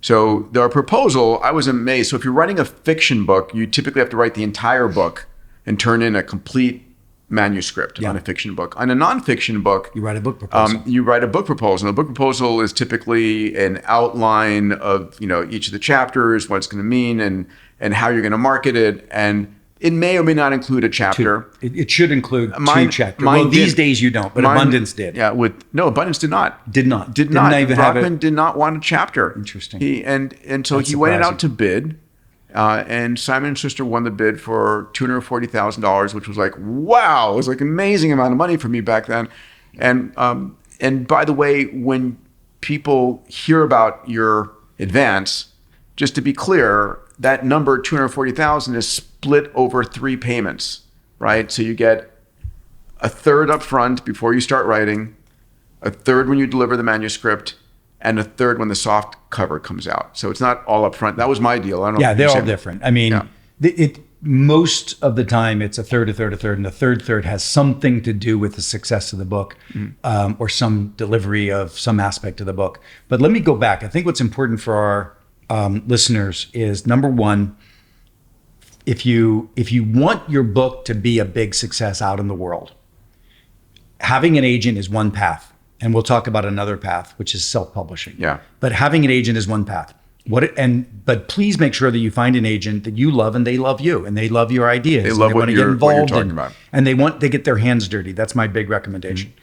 So their proposal, I was amazed. So if you're writing a fiction book, you typically have to write the entire book and turn in a complete manuscript on a fiction book. On a nonfiction book, you write a book proposal. You write a book proposal. And a book proposal is typically an outline of each of the chapters, what it's going to mean, and how you're going to market it, and it may or may not include a chapter. It should include 2 chapters. Well, these days you don't, but Abundance did. Yeah, Abundance did not. Did not. Did not. Brockman did not want a chapter. Interesting. So he went it out to bid, and Simon & Schuster won the bid for $240,000, which was like, wow, it was like an amazing amount of money for me back then. And by the way, when people hear about your advance, just to be clear, that number 240,000 is split over 3 payments, right? So you get a third up front before you start writing, a third when you deliver the manuscript, and a third when the soft cover comes out. So it's not all up front. That was my deal. I don't know. Yeah, they're all different. I mean, most of the time it's a third, and the third has something to do with the success of the book or some delivery of some aspect of the book. But let me go back. I think what's important for our listeners is, number one, if you want your book to be a big success out in the world, having an agent is one path, and we'll talk about another path, which is self-publishing. Yeah. But having an agent is one path. But please make sure that you find an agent that you love and they love you and they love your ideas. They love what you're talking about. And they get their hands dirty. That's my big recommendation.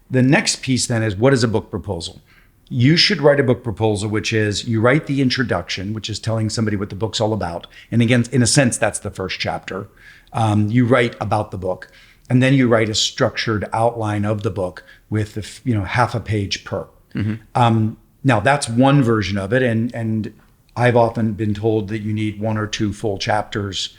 The next piece then is, what is a book proposal? You should write a book proposal, which is you write the introduction, which is telling somebody what the book's all about. And again, in a sense, that's the first chapter. You write about the book, and then you write a structured outline of the book with half a page per. Now that's one version of it, and I've often been told that you need 1 or 2 full chapters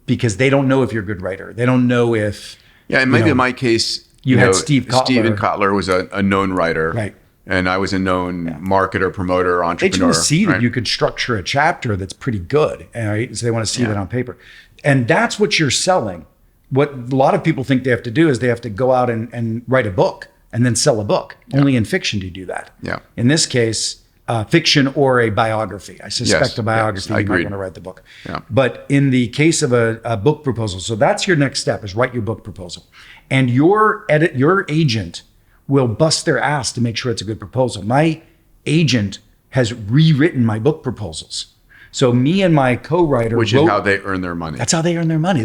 because they don't know if you're a good writer. They don't know if and maybe in my case, you had Steve Kotler. Steven Kotler was a known writer, right? And I was a known marketer, promoter, entrepreneur. They just want to see that you could structure a chapter that's pretty good, right? So they want to see that on paper. And that's what you're selling. What a lot of people think they have to do is they have to go out and write a book and then sell a book. Only in fiction do you do that. Yeah. In this case, fiction or a biography. I suspect a biography, you might want to write the book. Yeah. But in the case of a book proposal, so that's your next step, is write your book proposal. And your agent will bust their ass to make sure it's a good proposal. My agent has rewritten my book proposals. So me and my co-writer Which is how they earn their money. That's how they earn their money.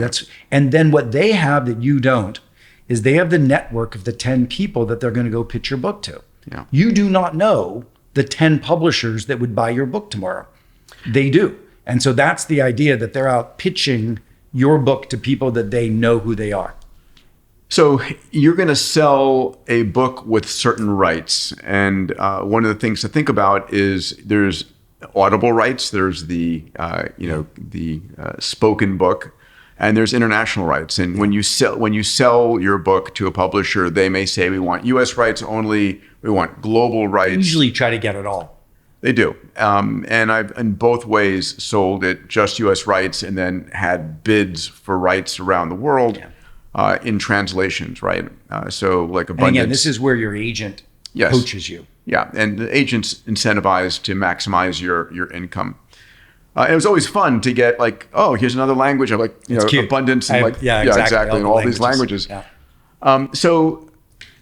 And then what they have that you don't is they have the network of the 10 people that they're going to go pitch your book to. Yeah. You do not know the 10 publishers that would buy your book tomorrow. They do. And so that's the idea, that they're out pitching your book to people that they know who they are. So you're going to sell a book with certain rights. And one of the things to think about is there's audible rights, there's the spoken book, and there's international rights. And when you sell your book to a publisher, they may say, we want US rights only, we want global rights. Usually try to get it all. They do. And I've in both ways sold it just US rights and then had bids for rights around the world. In translations, right? So like Abundance. And again, this is where your agent coaches you. Yeah, and the agent's incentivized to maximize your income. And it was always fun to get like, oh, here's another language. I like, Abundance and exactly, and all these languages. Yeah. So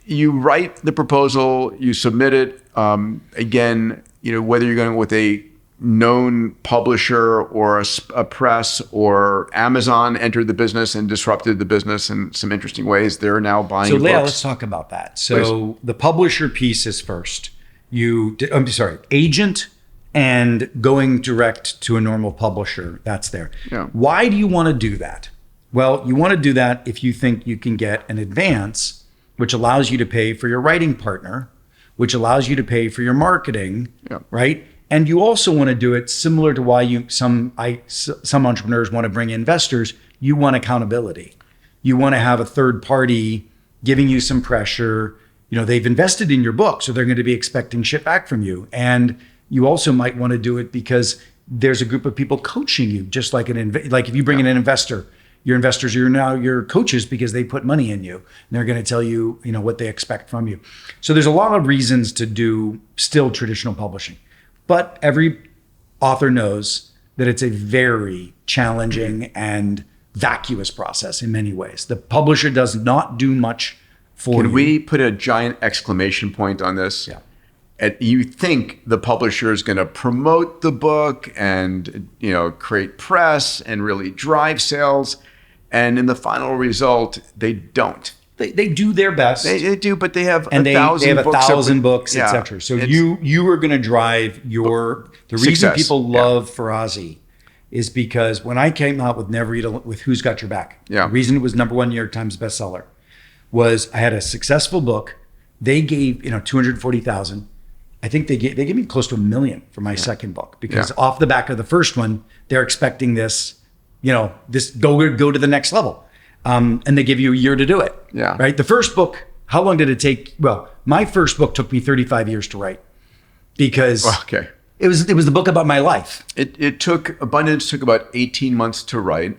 you write the proposal, you submit it. Again, whether you're going with a known publisher or a press or Amazon entered the business and disrupted the business in some interesting ways. They're now buying books. So let's talk about that. So the publisher piece is first. Agent and going direct to a normal publisher, that's there. Yeah. Why do you want to do that? Well, you want to do that if you think you can get an advance, which allows you to pay for your writing partner, which allows you to pay for your marketing, right? And you also want to do it similar to why some entrepreneurs want to bring investors. You want accountability. You want to have a third party giving you some pressure. They've invested in your book, so they're going to be expecting shit back from you. And you also might want to do it because there's a group of people coaching you, just like if you bring in an investor, your investors are now your coaches because they put money in you. And they're going to tell you, what they expect from you. So there's a lot of reasons to do still traditional publishing. But every author knows that it's a very challenging and vacuous process in many ways. The publisher does not do much for you. Can we put a giant exclamation point on this? Yeah. You think the publisher is going to promote the book and create press and really drive sales, and in the final result, they don't. They do their best. They do, but they have and they have 1,000 books, etc. So you are going to drive the reason success. People love Ferrazzi is because when I came out with Never Eat Alone, with Who's Got Your Back, the reason it was #1 New York Times bestseller was I had a successful book. They gave $240,000. I think they gave me close to $1 million for my second book because off the back of the first one, they're expecting this go to the next level. And they give you a year to do it. Yeah. Right. The first book, how long did it take? Well, my first book took me 35 years to write because it was the book about my life. It took Abundance took about 18 months to write.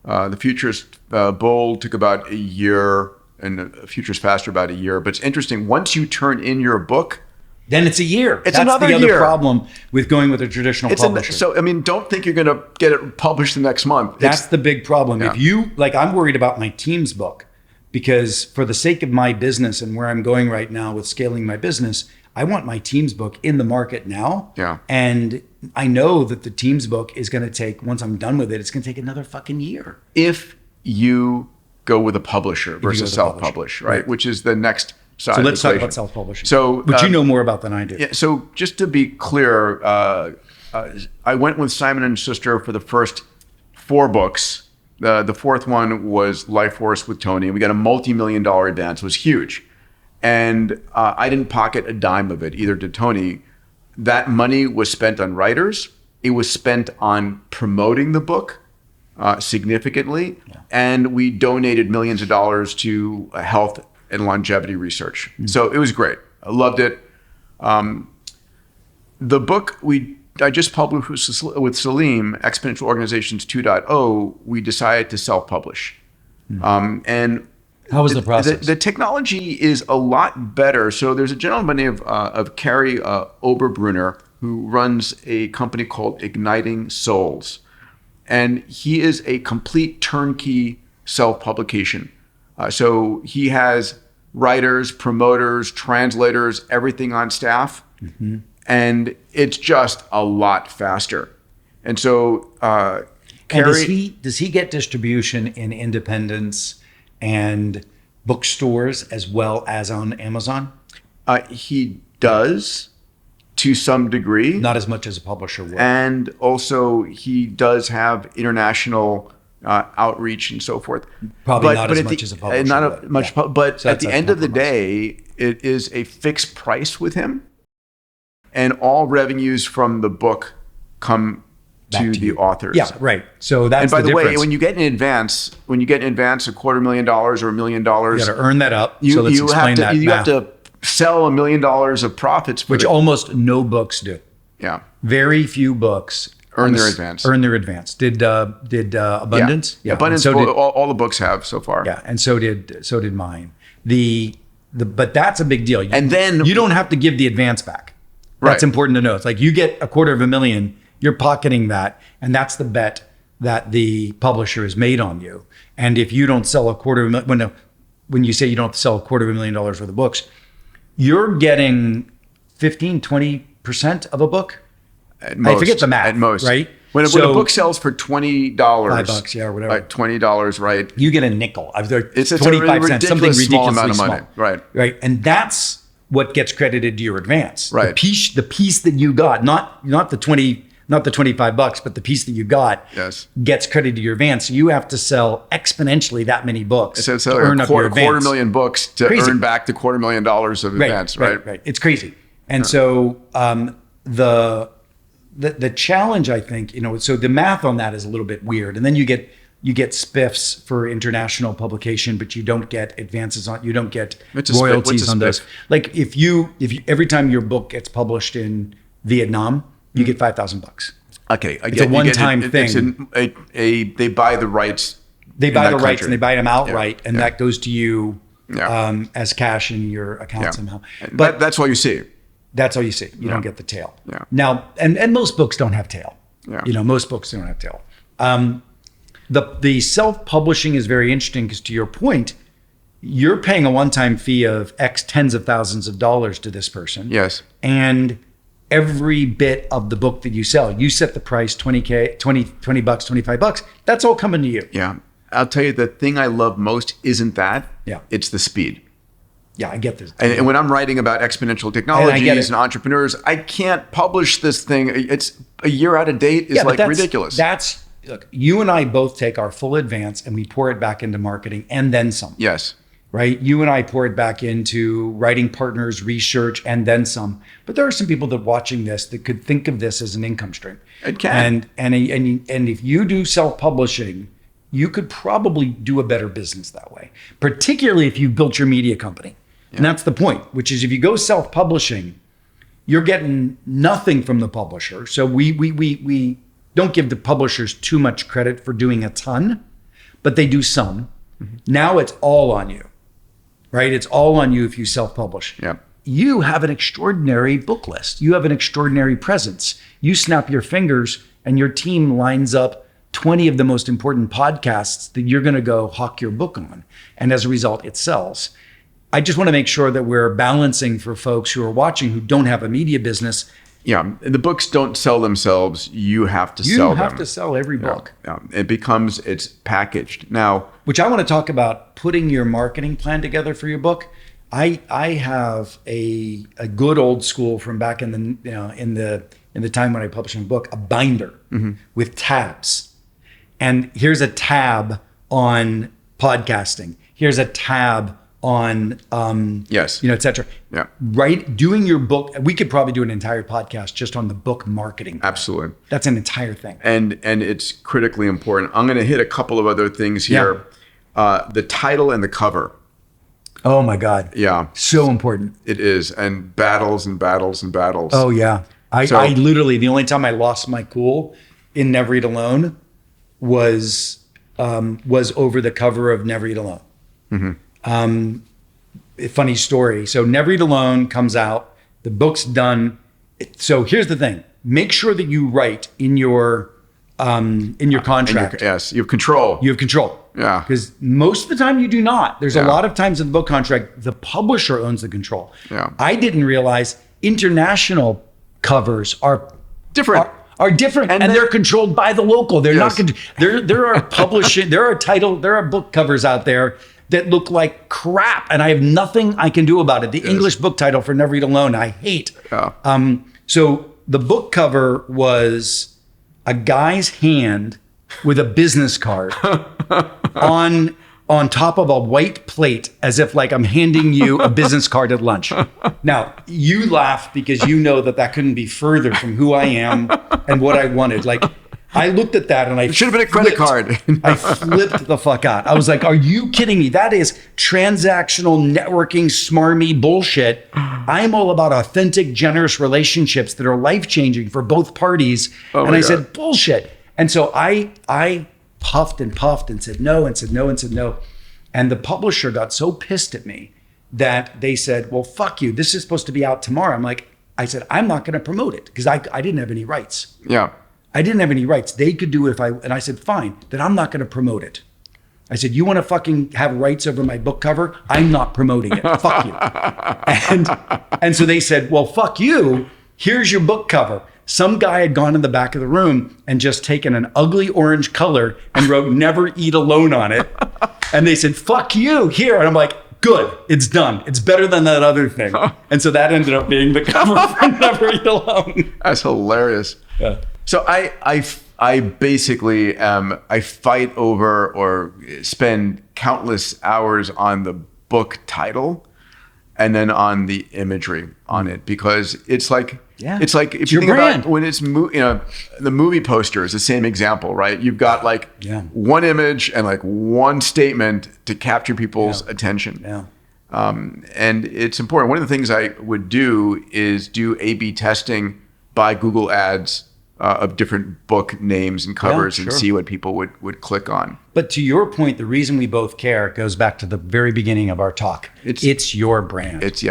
The Futurist Bold took about a year, and Futurist Faster about a year. But it's interesting. Once you turn in your book, then it's a year. It's That's another the other year. problem with going with a traditional publisher. So, don't think you're going to get it published the next month. That's the big problem. Yeah. If you, I'm worried about my team's book because for the sake of my business and where I'm going right now with scaling my business, I want my team's book in the market now. Yeah. And I know that the team's book is going to take, once I'm done with it, it's going to take another fucking year. If you go with a publisher versus self-publish, right? Which is the next side So of the let's talk equation. about self-publishing. So, which you know more about than I do. Yeah, so just to be clear, I went with Simon and Schuster for the first 4 books. The fourth one was Life Force with Tony. We got a multi-million-dollar advance. It was huge. And I didn't pocket a dime of it, either did Tony. That money was spent on writers. It was spent on promoting the book significantly. Yeah. And we donated millions of dollars to health and longevity research. Mm-hmm. So it was great. I loved it. The book I just published with Salim, Exponential Organizations 2.0, we decided to self-publish. Mm-hmm. And how was the process? The technology is a lot better. So there's a gentleman by the name of Carrie Oberbrunner who runs a company called Igniting Souls. And he is a complete turnkey self-publication. So he has writers, promoters, translators, everything on staff. Mm-hmm. And it's just a lot faster. And so Carrie... And does he get distribution in independents and bookstores as well as on Amazon? He does, to some degree. Not as much as a publisher would. And also he does have international outreach and so forth. Probably not as much as a publisher would. But so at the end of the day, it is a fixed price with him. And all revenues from the book come to the authors. Yeah, right. So that's the difference. And by the way, when you get in advance, $250,000 or $1 million, you got to earn that up. You, so let's you explain have to, that you have to sell $1 million of profits, which almost no books do. Yeah, very few books earn their advance. Did Abundance? Yeah. Abundance. So all the books have so far. Yeah, and so did mine. But that's a big deal. And then you don't have to give the advance back. That's important to know. It's like you get $250,000, you're pocketing that, and that's the bet that the publisher has made on you. And if you don't sell when you say you don't sell $250,000 worth of books, you're getting 15-20% of a book. At most, I forget the math. At most, right? When a book sells for $20, $5, yeah, or whatever, $20, right? You get a nickel. It's 25 cents, something ridiculously small amount of money, right? Right, and that's what gets credited to your advance. Right. The piece that you got, not the $25, but the piece that you got, gets credited to your advance. So you have to sell exponentially that many books to earn up your advance. 250,000 books to earn back the $250,000 of advance, right? Right. It's crazy. And so the challenge, I think, so the math on that is a little bit weird. And then you get spiffs for international publication, but you don't get advances you don't get royalties on those. Like if you every time your book gets published in Vietnam, you get $5,000. Okay, it's a one-time thing. They buy the rights. They buy the rights and they buy them outright, and that goes to you as cash in your account somehow. But that's all you see. That's all you see. You don't get the tail. Yeah. Now, and most books don't have tail. Yeah. Most books don't have tail. The self-publishing is very interesting because, to your point, you're paying a one-time fee of X tens of thousands of dollars to this person. Yes. And every bit of the book that you sell, you set the price $20, $25. That's all coming to you. Yeah. I'll tell you, the thing I love most isn't that. Yeah. It's the speed. Yeah, I get this. And when I'm writing about exponential technologies and entrepreneurs, I can't publish this thing. It's a year out of date is ridiculous. Look, you and I both take our full advance and we pour it back into marketing and then some. Yes. Right? You and I pour it back into writing partners, research, and then some. But there are some people that watching this that could think of this as an income stream. It can. And if you do self-publishing, you could probably do a better business that way, particularly if you built your media company. Yeah. And that's the point, which is if you go self-publishing, you're getting nothing from the publisher. So we don't give the publishers too much credit for doing a ton, but they do some. Mm-hmm. Now it's all on you, right? It's all on you if you self-publish. Yeah. You have an extraordinary book list. You have an extraordinary presence. You snap your fingers and your team lines up 20 of the most important podcasts that you're going to go hawk your book on. And as a result, it sells. I just want to make sure that we're balancing for folks who are watching who don't have a media business. Yeah, the books don't sell themselves. You have to sell them. You have to sell every book. Yeah. It's packaged. Now, which I want to talk about putting your marketing plan together for your book. I have a good old school from back in the time when I published a book, a binder with tabs. And here's a tab on podcasting. Here's a tab on et cetera. Yeah. Right. Doing your book, we could probably do an entire podcast just on the book marketing. Absolutely. That's an entire thing. And it's critically important. I'm going to hit a couple of other things here. The title and the cover. Oh my God. Yeah. So important. It is. And battles and battles and battles. Oh yeah. I literally, the only time I lost my cool in Never Eat Alone was over the cover of Never Eat Alone. A funny story. So Never Eat Alone comes out, the book's done. So here's the thing. Make sure that you write in your contract. Yes, you have control. You have control. Yeah. Because most of the time you do not. There's a lot of times in the book contract, the publisher owns the control. Yeah. I didn't realize international covers are different. Are different, and they're controlled by the local. They're not. There are publishing. There are book covers out there that look like crap, and I have nothing I can do about it. The English book title for Never Eat Alone, I hate. Yeah. So the book cover was a guy's hand with a business card on top of a white plate, as if like I'm handing you a business card at lunch. Now, you laugh because you know that couldn't be further from who I am and what I wanted. Like, I looked at that and I should have been a credit card. I flipped the fuck out. I was like, are you kidding me? That is transactional networking, smarmy bullshit. I'm all about authentic, generous relationships that are life-changing for both parties. And I said, bullshit. And so I puffed and puffed and said no and said no and said no. And the publisher got so pissed at me that they said, well, fuck you. This is supposed to be out tomorrow. I said, I'm not going to promote it because I didn't have any rights. Yeah. I didn't have any rights. They could do it and I said, fine, then I'm not going to promote it. I said, you want to fucking have rights over my book cover? I'm not promoting it. Fuck you. And so they said, well, fuck you. Here's your book cover. Some guy had gone in the back of the room and just taken an ugly orange color and wrote Never Eat Alone on it. And they said, fuck you, here. And I'm like, good, it's done. It's better than that other thing. And so that ended up being the cover for Never Eat Alone. That's hilarious. Yeah. So I basically I fight over or spend countless hours on the book title and then on the imagery on it, because it's like, it's like if you think about when it's the movie poster is the same example, right? You've got like one image and like one statement to capture people's attention. Yeah. And it's important. One of the things I would do is do A/B testing by Google Ads of different book names and covers and see what people would click on. But to your point, the reason we both care goes back to the very beginning of our talk. It's your brand. It's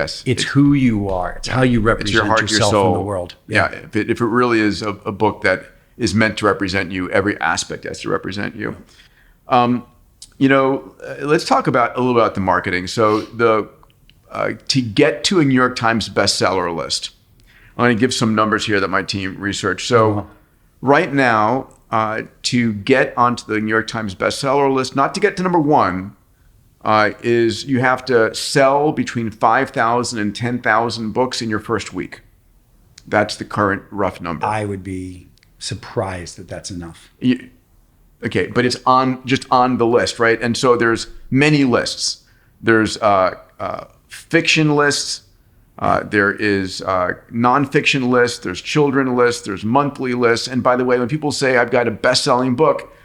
who you are. It's how you represent your heart, yourself your soul. in the world. Yeah. If it really is a book that is meant to represent you, every aspect has to represent you. Let's talk a little about the marketing. So to get to a New York Times bestseller list, I'm going to give some numbers here that my team researched. So right now, to get onto the New York Times bestseller list, not to get to number one, is you have to sell between 5,000 and 10,000 books in your first week. That's the current rough number. I would be surprised that that's enough. Okay, but it's just on the list, right? And so there's many lists. There's fiction lists. There is nonfiction lists, there's children lists, there's monthly lists. And by the way, when people say I've got a best-selling book,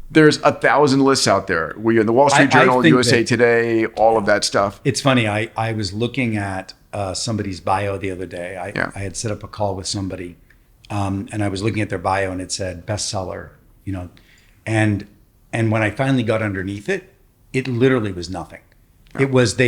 there's 1,000 lists out there. We're in the Wall Street Journal, USA Today, all of that stuff. It's funny. I was looking at somebody's bio the other day. I had set up a call with somebody, and I was looking at their bio, and it said bestseller, and when I finally got underneath it, it literally was nothing. Yeah. It was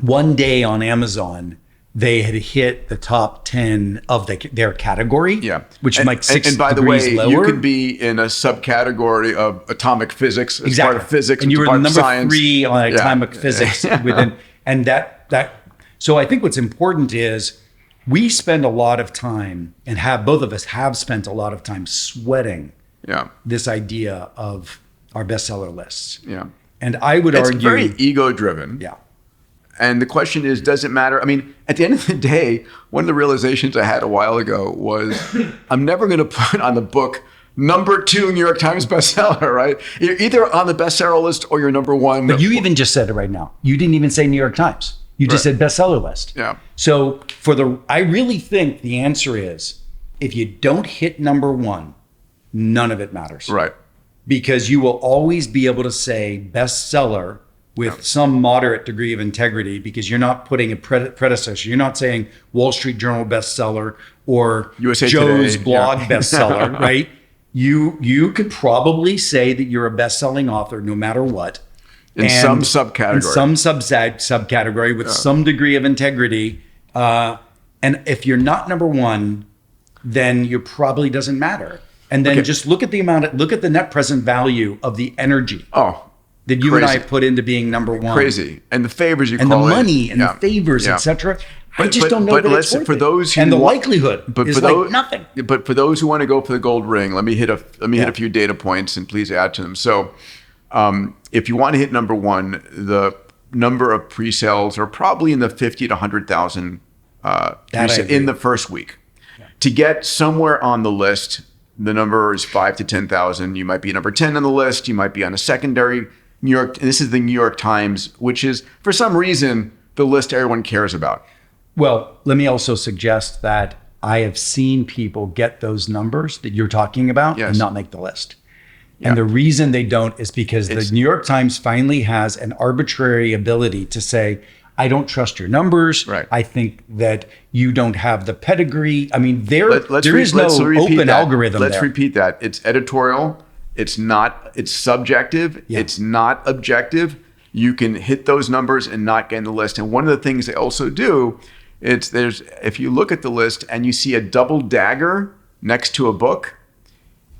one day on Amazon, they had hit the top 10 of their category, which might 6 and by the degrees way, lower. You could be in a subcategory of atomic physics as part of physics, and you were part number of science. 3 on atomic physics within, and that. So I think what's important is we spend a lot of time, and both of us have spent a lot of time sweating this idea of our bestseller lists. Yeah, and I would argue it's very ego driven. Yeah. And the question is, does it matter? I mean, at the end of the day, one of the realizations I had a while ago was I'm never going to put on the book #2 New York Times bestseller, right? You're either on the bestseller list or you're #1. But you even just said it right now. You didn't even say New York Times. You just said bestseller list. Yeah. So I really think the answer is, if you don't hit #1, none of it matters. Right. Because you will always be able to say bestseller with some moderate degree of integrity, because you're not putting a predecessor. You're not saying Wall Street Journal bestseller or USA Joe's Today. blog bestseller, right? You could probably say that you're a best-selling author no matter what. In some subcategory. In some subcategory with some degree of integrity. And if you're not #1, then you probably doesn't matter. And then just look at the net present value of the energy that you and I put into being #1. Crazy. And the favors you and call it. And the money and the favors, etc. I just don't know that it's worth for those who and the likelihood is like nothing. But for those who want to go for the gold ring, let me hit a few data points and please add to them. So if you want to hit #1, the number of pre-sales are probably in the 50 to 100,000 in the first week. Yeah. To get somewhere on the list, the number is 5 to 10,000. You might be number 10 on the list. You might be on a secondary New York. And this is the New York Times, which is for some reason the list everyone cares about. Well, let me also suggest that I have seen people get those numbers that you're talking about and not make the list. Yeah. And the reason they don't is because the New York Times finally has an arbitrary ability to say, I don't trust your numbers. Right. I think that you don't have the pedigree. I mean, there is no open algorithm there. Let's repeat that. It's editorial. It's subjective. Yeah. It's not objective. You can hit those numbers and not get in the list. And one of the things they also do, if you look at the list and you see a double dagger next to a book,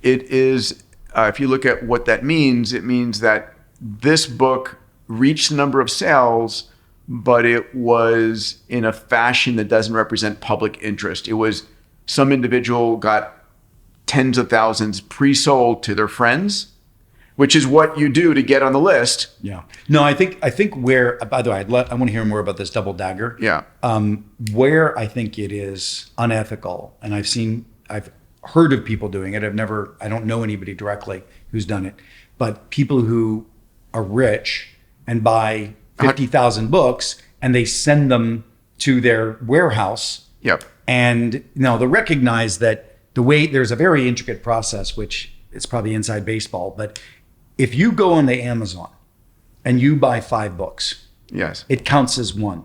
it is, if you look at what that means, it means that this book reached the number of sales, but it was in a fashion that doesn't represent public interest. It was some individual got tens of thousands pre-sold to their friends, which is what you do to get on the list. Yeah. No, I think where, by the way, I want to hear more about this double dagger. Yeah. Where I think it is unethical, and I've heard of people doing it. I don't know anybody directly who's done it, but people who are rich and buy 50,000 books and they send them to their warehouse. Yep. And they'll recognize that there's a very intricate process, which is probably inside baseball, but if you go on the Amazon and you buy 5 books, yes, it counts as 1.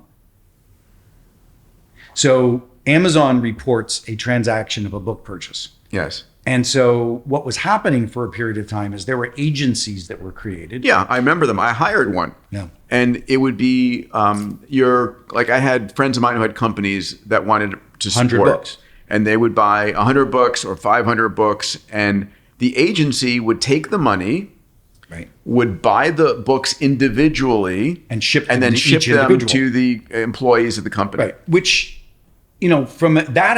So Amazon reports a transaction of a book purchase. Yes. And so what was happening for a period of time is there were agencies that were created. Yeah, I remember them. I hired one. Yeah. And it would be I had friends of mine who had companies that wanted to support 100 books. And they would buy 100 books or 500 books, and the agency would take the money, right, would buy the books individually and ship them to the employees of the company. Right. Which, from that,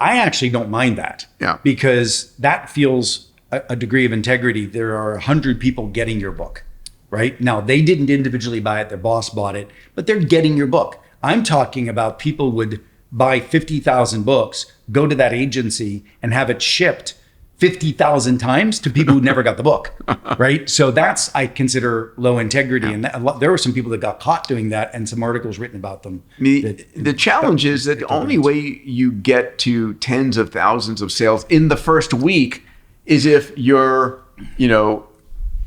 I actually don't mind that. Yeah. Because that feels a degree of integrity. There are 100 people getting your book, right? Now, they didn't individually buy it. Their boss bought it, but they're getting your book. I'm talking about people would buy 50,000 books, go to that agency and have it shipped 50,000 times to people who never got the book, right? So that's, I consider low integrity. Yeah. And there were some people that got caught doing that and some articles written about them. The challenge is that the only way you get to tens of thousands of sales in the first week is if you're,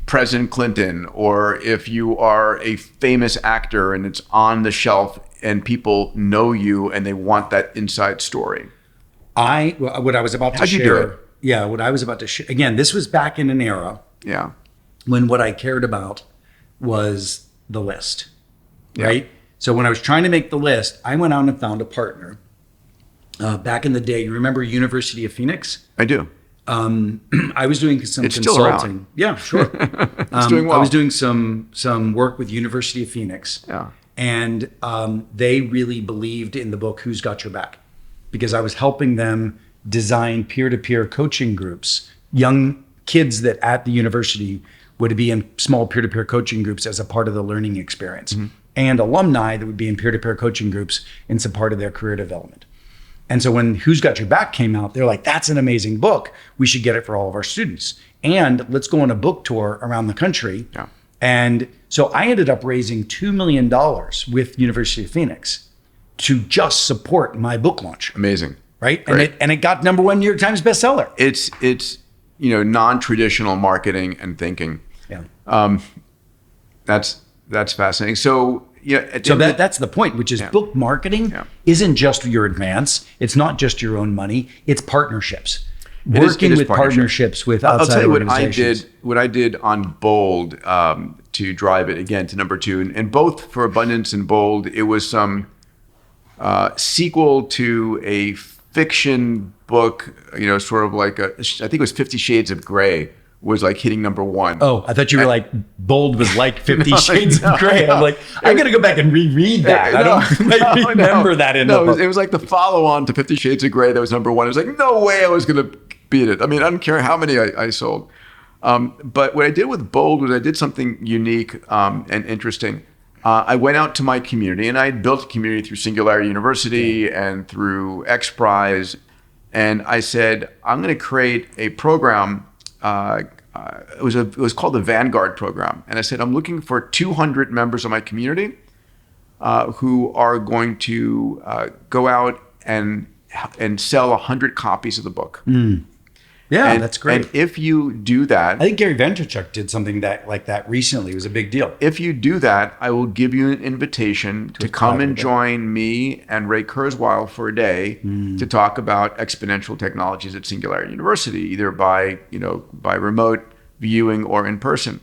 President Clinton, or if you are a famous actor and it's on the shelf and people know you and they want that inside story. What I was about to How'd share. You do it? Yeah, what I was about to share. Again, this was back in an era. Yeah. When what I cared about was the list, right? So when I was trying to make the list, I went out and found a partner. Back in the day, you remember University of Phoenix? I do. I was doing some it's consulting. Still around. Yeah, sure. It's doing well. I was doing some work with University of Phoenix. Yeah. And they really believed in the book, Who's Got Your Back? Because I was helping them design peer-to-peer coaching groups, young kids that at the university would be in small peer-to-peer coaching groups as a part of the learning experience. Mm-hmm. and alumni that would be in peer-to-peer coaching groups in some part of their career development. And so when Who's Got Your Back came out, they're like, that's an amazing book. We should get it for all of our students. And let's go on a book tour around the country. Yeah. And so I ended up raising $2 million with University of Phoenix to just support my book launch. Amazing. Right? Great. And it got #1 New York Times bestseller. It's non-traditional marketing and thinking. Yeah. That's fascinating. So that's the point, which is book marketing isn't just your advance. It's not just your own money. It's partnerships. Working with partnerships with outside organizations. What I did on Bold to drive it again to #2, and both for Abundance and Bold, it was some sequel to a fiction book, sort of like I think it was 50 Shades of Grey was like hitting #1. Oh, I thought you were like, Bold was like 50 Shades of Grey. I'm like, I got to go back and reread that. I don't remember that in the book. It was like the follow-on to 50 Shades of Grey that was #1. It was like, no way I was going to beat it. I mean, I don't care how many I sold. But what I did with Bold was I did something unique and interesting. I went out to my community, and I had built a community through Singularity University and through X Prize. And I said, I'm going to create a program. It was called the Vanguard program. And I said, I'm looking for 200 members of my community who are going to go out and sell 100 copies of the book. Yeah, that's great. And if you do that, I think Gary Vaynerchuk did something like that recently. It was a big deal. If you do that, I will give you an invitation to come and join me and Ray Kurzweil for a day to talk about exponential technologies at Singularity University, either by remote viewing or in person.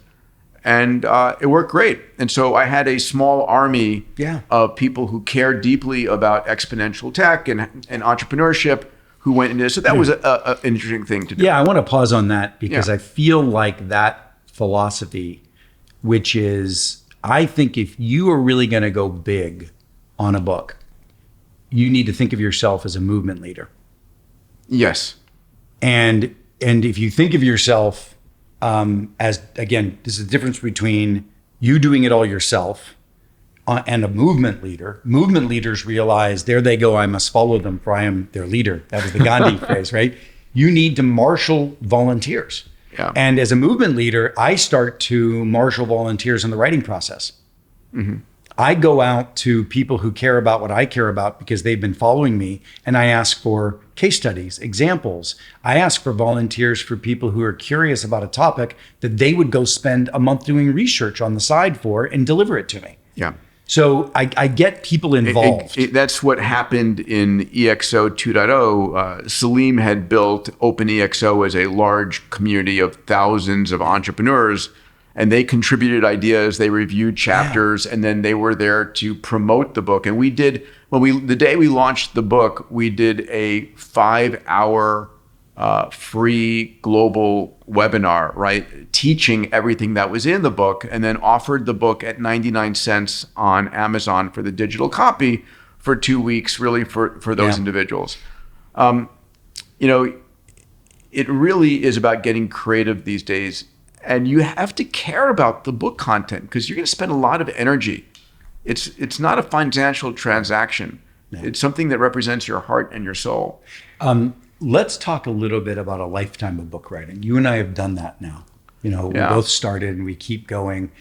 And it worked great. And so I had a small army of people who cared deeply about exponential tech and entrepreneurship who went into this. So that was an interesting thing to do. Yeah, I want to pause on that because I feel like that philosophy, which is, I think if you are really going to go big on a book, you need to think of yourself as a movement leader. Yes. And if you think of yourself as, again, there's a difference between you doing it all yourself and a movement leader. Movement leaders realize, there they go, I must follow them, for I am their leader. That was the Gandhi phrase, right? You need to marshal volunteers. Yeah. And as a movement leader, I start to marshal volunteers in the writing process. Mm-hmm. I go out to people who care about what I care about because they've been following me, and I ask for case studies, examples. I ask for volunteers for people who are curious about a topic that they would go spend a month doing research on the side for and deliver it to me. Yeah. So I get people involved. That's what happened in EXO 2.0. Salim had built OpenEXO as a large community of thousands of entrepreneurs, and they contributed ideas, they reviewed chapters, and then they were there to promote the book. And we did, the day we launched the book, we did a 5-hour free global webinar, right? Teaching everything that was in the book, and then offered the book at 99 cents on Amazon for the digital copy for 2 weeks, really for those individuals. It really is about getting creative these days. And you have to care about the book content because you're going to spend a lot of energy. It's not a financial transaction. No. It's something that represents your heart and your soul. Let's talk a little bit about a lifetime of book writing. You and I have done that now. We both started and we keep going.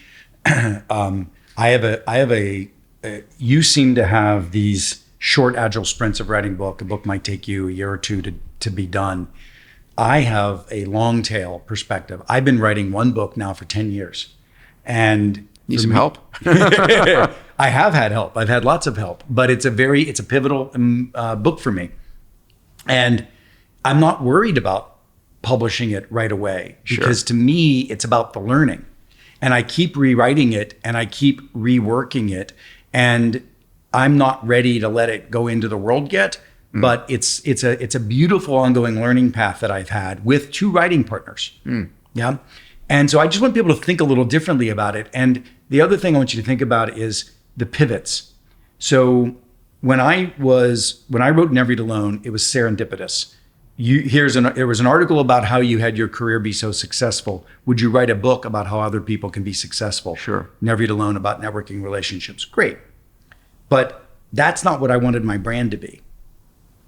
You seem to have these short, agile sprints of writing book. A book might take you a year or two to be done. I have a long tail perspective. I've been writing one book now for 10 years. And need some help? I have had help. I've had lots of help, but it's a pivotal book for me. And I'm not worried about publishing it right away because to me, it's about the learning. And I keep rewriting it and I keep reworking it. And I'm not ready to let it go into the world yet. But it's a beautiful ongoing learning path that I've had with 2 writing partners. Yeah. And so I just want people to think a little differently about it. And the other thing I want you to think about is the pivots. So when I wrote Never Eat Alone, it was serendipitous. there was an article about how you had your career be so successful. Would you write a book about how other people can be successful? Sure. Never Eat Alone, about networking relationships. Great. But that's not what I wanted my brand to be,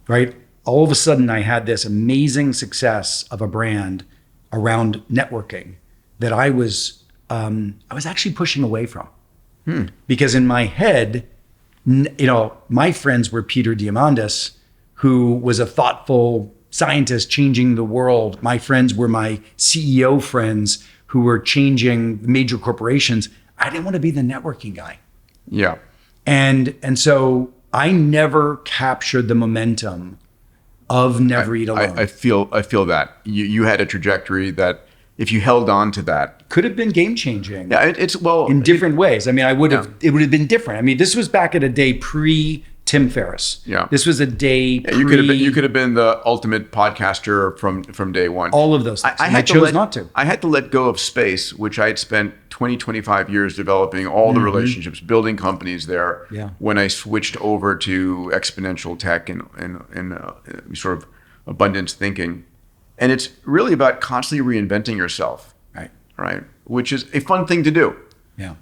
right? All of a sudden I had this amazing success of a brand around networking that I was actually pushing away from. Because in my head, my friends were Peter Diamandis, who was a thoughtful scientist changing the world. My friends were my CEO friends who were changing major corporations. I didn't want to be the networking guy. Yeah. And so I never captured the momentum of Never Eat Alone. I feel that you had a trajectory that if you held on to that, could have been game changing. Yeah, in different ways. I mean, it would have been different. I mean, this was back at a day pre Tim Ferriss. Yeah. This was a day pre. You could have been the ultimate podcaster from day one. All of those things. I chose not to. I had to let go of space, which I had spent 25 years developing all the relationships, building companies there. Yeah. When I switched over to exponential tech and sort of abundance thinking. And it's really about constantly reinventing yourself. Right. Which is a fun thing to do. Yeah.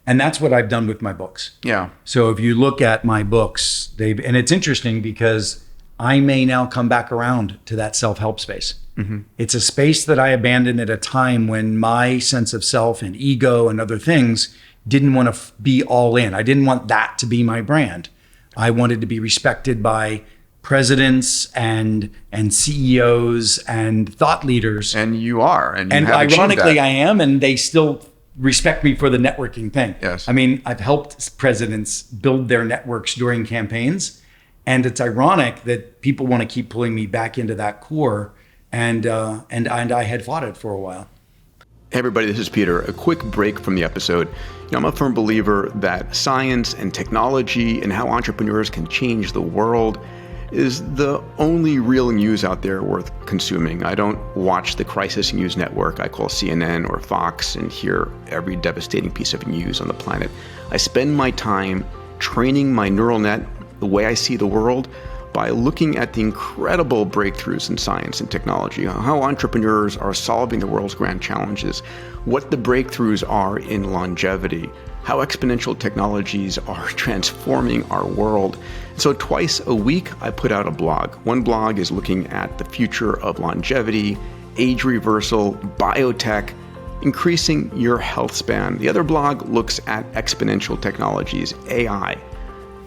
And that's what I've done with my books. Yeah. So if you look at my books, and it's interesting because I may now come back around to that self-help space. Mm-hmm. It's a space that I abandoned at a time when my sense of self and ego and other things didn't want to be all in. I didn't want that to be my brand. I wanted to be respected by presidents and CEOs and thought leaders. And you are. And ironically, I am, and they still respect me for the networking thing. Yes. I mean, I've helped presidents build their networks during campaigns. And it's ironic that people want to keep pulling me back into that core. And I had fought it for a while. Hey everybody, this is Peter. A quick break from the episode. I'm a firm believer that science and technology and how entrepreneurs can change the world is the only real news out there worth consuming. I don't watch the crisis news network I call CNN or Fox and hear every devastating piece of news on the planet. I spend my time training my neural net the way I see the world by looking at the incredible breakthroughs in science and technology, how entrepreneurs are solving the world's grand challenges, what the breakthroughs are in longevity, how exponential technologies are transforming our world. So twice a week, I put out a blog. One blog is looking at the future of longevity, age reversal, biotech, increasing your health span. The other blog looks at exponential technologies, AI,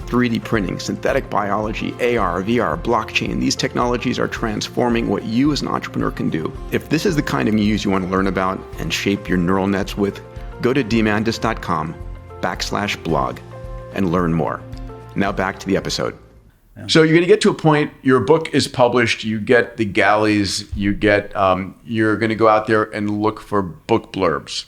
3D printing, synthetic biology, AR, VR, blockchain. These technologies are transforming what you as an entrepreneur can do. If this is the kind of news you want to learn about and shape your neural nets with, go to Diamandis.com/blog and learn more. Now back to the episode. So you're going to get to a point, your book is published, you get the galleys, you're going to go out there and look for book blurbs.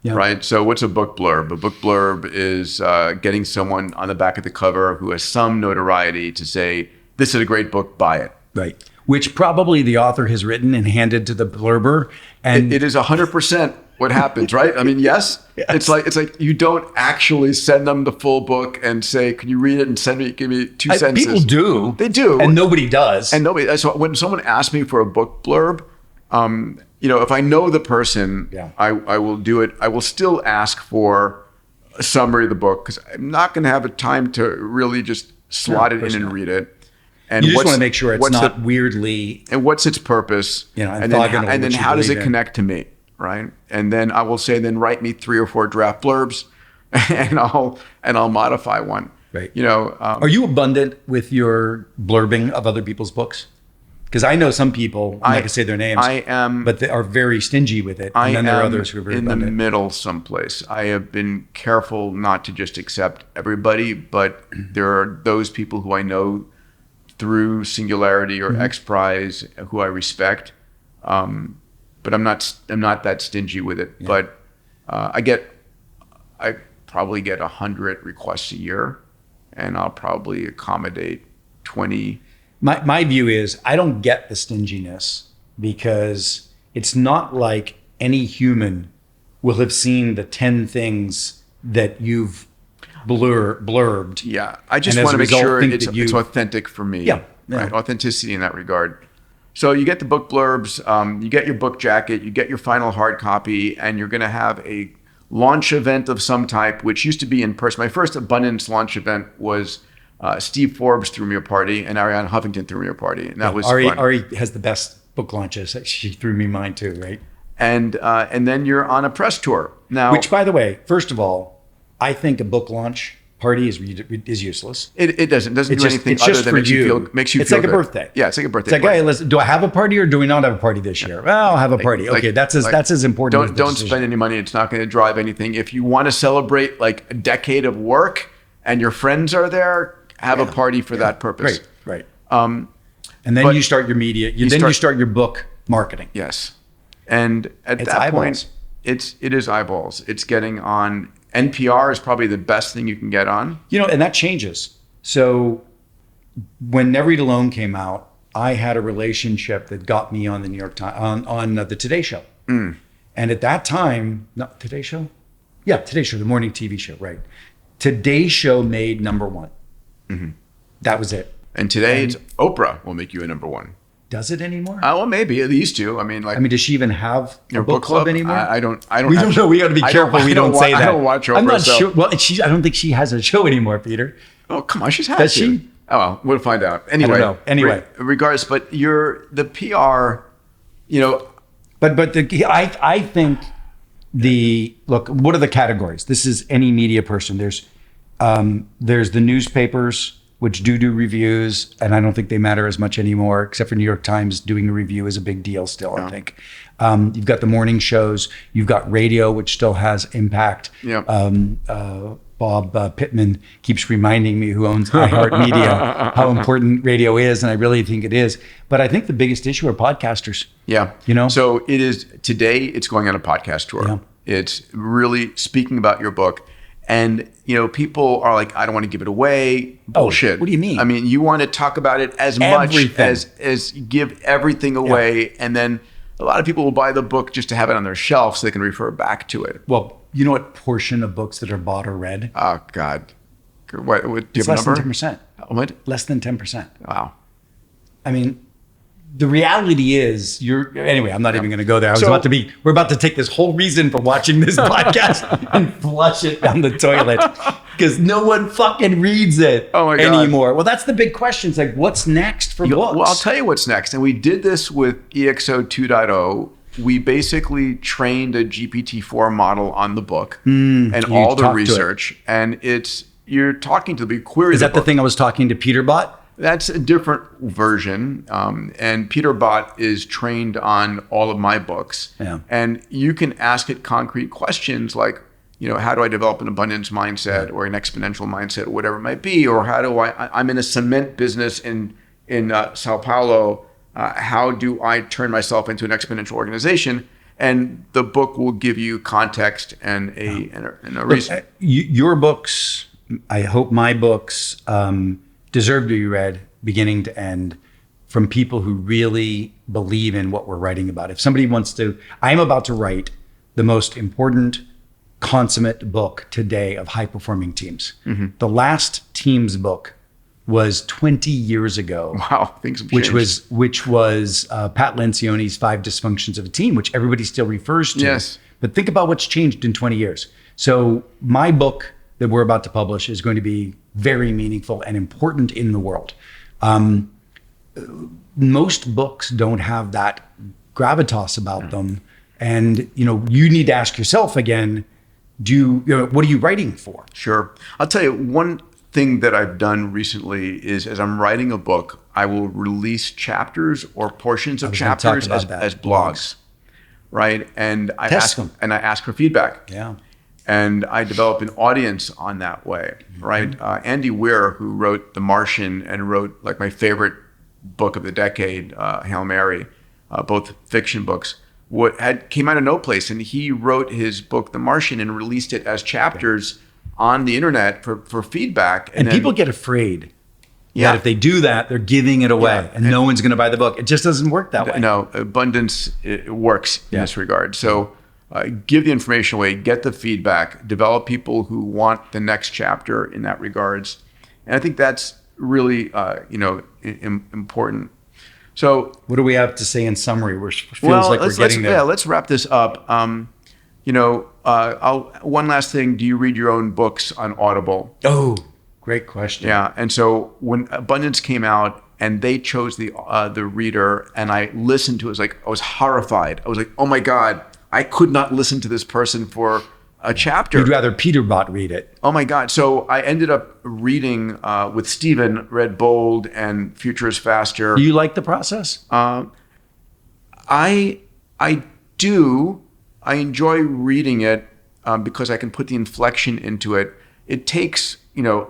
Yeah. Right? So what's a book blurb? A book blurb is getting someone on the back of the cover who has some notoriety to say, this is a great book, buy it. Right. Which probably the author has written and handed to the blurber. And it is 100% what happens, right? I mean, yes. Yes. It's like you don't actually send them the full book and say, can you read it and give me two sentences. People do. They do. And nobody does. So when someone asks me for a book blurb, if I know the person, I will do it. I will still ask for a summary of the book because I'm not going to have a time to really just slot it in and read it. And you just want to make sure it's not weirdly. And what's its purpose? And then how does it connect to me? Right. And then I will say, then write me 3 or 4 draft blurbs and I'll modify one. Right. Are you abundant with your blurbing of other people's books? Because I know some people, I'm not going to say their names, I am, but they are very stingy with it. And then there are others who are very abundant. In the middle someplace. I have been careful not to just accept everybody, but there are those people who I know through Singularity or X Prize who I respect. But I'm not that stingy with it. Yeah. But I probably get 100 requests a year, and I'll probably accommodate 20. My view is I don't get the stinginess because it's not like any human will have seen the 10 things that you've blurbed. Yeah, I just want to make sure it's authentic for me. Yeah, right? Authenticity in that regard. So you get the book blurbs, you get your book jacket, you get your final hard copy, and you're going to have a launch event of some type, which used to be in person. My first Abundance launch event was Steve Forbes threw me a party and Ariane Huffington threw me a party. And that was fun. Ari has the best book launches. She threw me mine too, right? And then you're on a press tour. Now, which, by the way, first of all, I think a book launch party is useless. It doesn't do anything it's other just than for makes you feel It's feel like good. a birthday. Yeah, it's like a birthday. It's like, party. hey, listen, do I have a party or do we not have a party this year? Well, I'll have a party. Okay, that's as important. As the Don't spend any money. It's not going to drive anything. If you want to celebrate like a decade of work and your friends are there, have a party for that purpose. Right. And then you start your media. You start your book marketing. Yes. And at that eyeballs. point, it is eyeballs. It's getting on. NPR is probably the best thing you can get on. And that changes. So when Never Eat Alone came out, I had a relationship that got me on the New York Times, on the Today Show. And at that time, not Today Show? Yeah, Today Show, the morning TV show, right. Today Show made number one. That was it. And today, it's Oprah will make you a number one. Does it anymore? Well, maybe it used to. I mean, does she even have a book club anymore? I don't. We don't know. We got to be careful. We don't say that. I don't watch Oprah. I'm not sure. Well, I don't think she has a show anymore, Peter. Oh, come on, she's had Does to. she? Oh, well, we'll find out. Anyway. I don't know. Anyway, regardless, but the PR, But I think look. What are the categories? This is any media person. There's the newspapers, which do reviews, and I don't think they matter as much anymore, except for New York Times doing a review is a big deal still, I think. You've got the morning shows, you've got radio, which still has impact. Bob Pittman keeps reminding me, who owns iHeartMedia, how important radio is, and I really think it is. But I think the biggest issue are podcasters. Yeah. So it is, today it's going on a podcast tour. Yeah. It's really speaking about your book. And, people are like, I don't want to give it away. Bullshit. What do you mean? I mean, you want to talk about it as much as give everything away. Yeah. And then a lot of people will buy the book just to have it on their shelf so they can refer back to it. Well, you know what portion of books that are bought or read? Oh, God. What do you it's have a number? Less than 10%. What? Less than 10%. Wow. I mean, the reality is anyway, I'm not even going to go there. We're about to take this whole reason for watching this podcast and flush it down the toilet because no one fucking reads it anymore. Well, that's the big question. It's like, what's next for books? Well, I'll tell you what's next. And we did this with EXO 2.0. We basically trained a GPT-4 model on the book and all the research. And you're talking to the query. Is that the thing I was talking to Peter Bot? That's a different version. And Peter Bot is trained on all of my books. Yeah. And you can ask it concrete questions like, how do I develop an abundance mindset or an exponential mindset or whatever it might be? Or how do I'm in a cement business in Sao Paulo. How do I turn myself into an exponential organization? And the book will give you context and a reason. Your books, I hope my books, deserve to be read beginning to end from people who really believe in what we're writing about. If somebody wants to, I'm about to write the most important consummate book today of high performing teams. The last teams book was 20 years ago. Wow, things have changed. Which was Pat Lencioni's 5 Dysfunctions of a Team, which everybody still refers to. Yes. But think about what's changed in 20 years. So my book that we're about to publish is going to be very meaningful and important in the world. Most books don't have that gravitas about them. And, you need to ask yourself again, what are you writing for? Sure. I'll tell you, one thing that I've done recently is as I'm writing a book, I will release chapters or portions of chapters as blogs, right? And I ask for feedback. Yeah. And I develop an audience on that way, right? Andy Weir, who wrote The Martian and wrote like my favorite book of the decade, Hail Mary, both fiction books, came out of no place. And he wrote his book, The Martian, and released it as chapters on the internet for feedback. And then people get afraid that if they do that, they're giving it away and no one's going to buy the book. It just doesn't work that way. No, abundance it works in this regard. So give the information away, get the feedback, develop people who want the next chapter in that regards. And I think that's really, important. So, What do we have to say in summary? Feels like we're getting there. Yeah, let's wrap this up. One last thing. Do you read your own books on Audible? Oh, great question. Yeah. And so when Abundance came out and they chose the reader, and I listened to it, I was horrified. I was like, oh my God, I could not listen to this person for a chapter. You'd rather Peterbot read it. Oh my God. So I ended up reading with Stephen, read Bold and Future is Faster. Do you like the process? I do. I enjoy reading it because I can put the inflection into it. It takes, a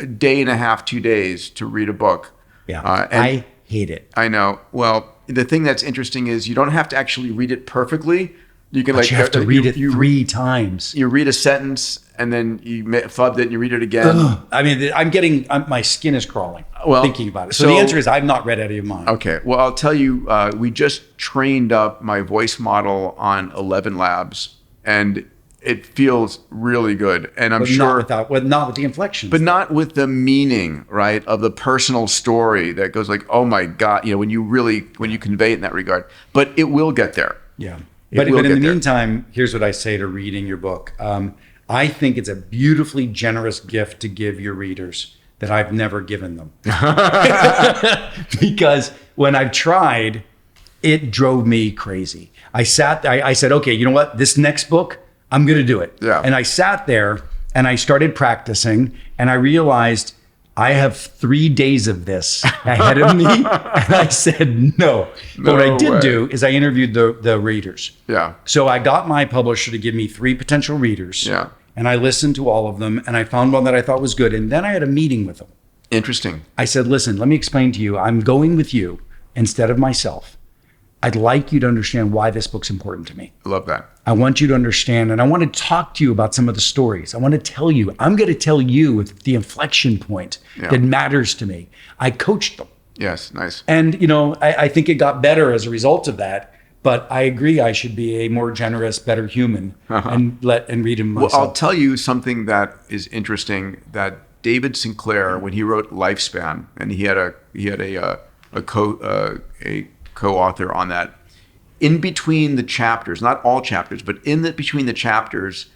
day and a half, 2 days to read a book. Yeah. I hate it. I know. Well, the thing that's interesting is you don't have to actually read it perfectly. You can But you have to read it 3 times. You read a sentence and then you fubbed it and you read it again. Ugh. I mean, my skin is crawling thinking about it. So the answer is I've not read any of mine. Okay. Well, I'll tell you, we just trained up my voice model on 11 Labs, and it feels really good. And I'm sure not with the inflections. But not with the meaning, right, of the personal story that goes like, oh my God, when you convey it in that regard. But it will get there. Yeah. But in the meantime, here's what I say to reading your book. I think it's a beautifully generous gift to give your readers that I've never given them. Because when I've tried, it drove me crazy. I said, okay, you know what? This next book, I'm going to do it. Yeah. And I sat there and I started practicing, and I realized I have 3 days of this ahead of me. And I said, no. But what I did do is I interviewed the readers. Yeah. So I got my publisher to give me 3 potential readers. Yeah. And I listened to all of them, and I found one that I thought was good. And then I had a meeting with them. Interesting. I said, listen, let me explain to you. I'm going with you instead of myself. I'd like you to understand why this book's important to me. I love that. I want you to understand, and I want to talk to you about some of the stories. I want to tell you, I'm going to tell you the inflection point that matters to me. I coached them. Yes, nice. And, I think it got better as a result of that. But I agree I should be a more generous, better human and read them myself. Well, I'll tell you something that is interesting, that David Sinclair, when he wrote Lifespan, and he had a co-author on that, in between the chapters, not all chapters, but between the chapters,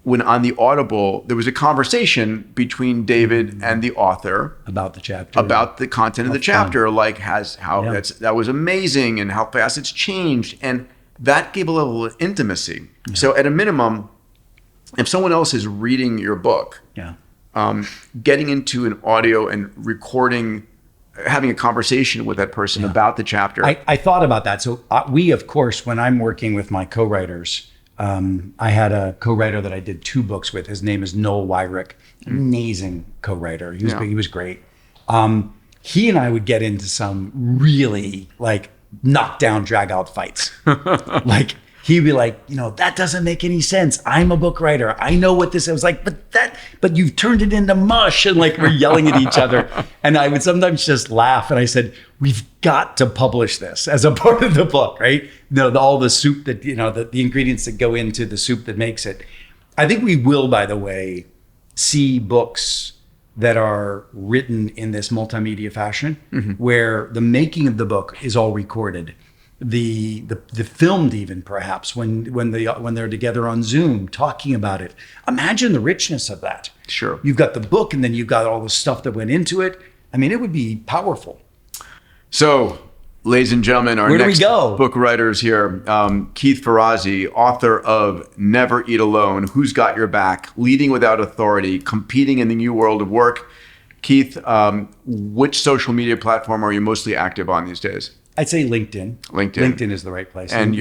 when on the Audible, there was a conversation between David and the author about the chapter, about the content of the chapter, like that was amazing and how fast it's changed, and that gave a level of intimacy. Yeah. So at a minimum, if someone else is reading your book, getting into an audio and recording, having a conversation with that person about the chapter. I thought about that. So we, of course, when I'm working with my co-writers, I had a co-writer that I did 2 books with. His name is Noel Wyrick, amazing co-writer. He was great. He and I would get into some really knockdown, drag out fights. He'd be like, that doesn't make any sense. I'm a book writer. I know what this is. I was like, but you've turned it into mush. And we're yelling at each other. And I would sometimes just laugh. And I said, we've got to publish this as a part of the book, right? All the soup that, the ingredients that go into the soup that makes it. I think we will, by the way, see books that are written in this multimedia fashion, where the making of the book is all recorded. The filmed, even perhaps when they're together on Zoom talking about it. Imagine the richness of that. Sure. You've got the book, and then you've got all the stuff that went into it. I mean, it would be powerful. So, ladies and gentlemen, our next book writers here, Keith Ferrazzi, author of Never Eat Alone, Who's Got Your Back, Leading Without Authority, Competing in the New World of Work. Keith, which social media platform are you mostly active on these days? I'd say LinkedIn. LinkedIn is the right place. And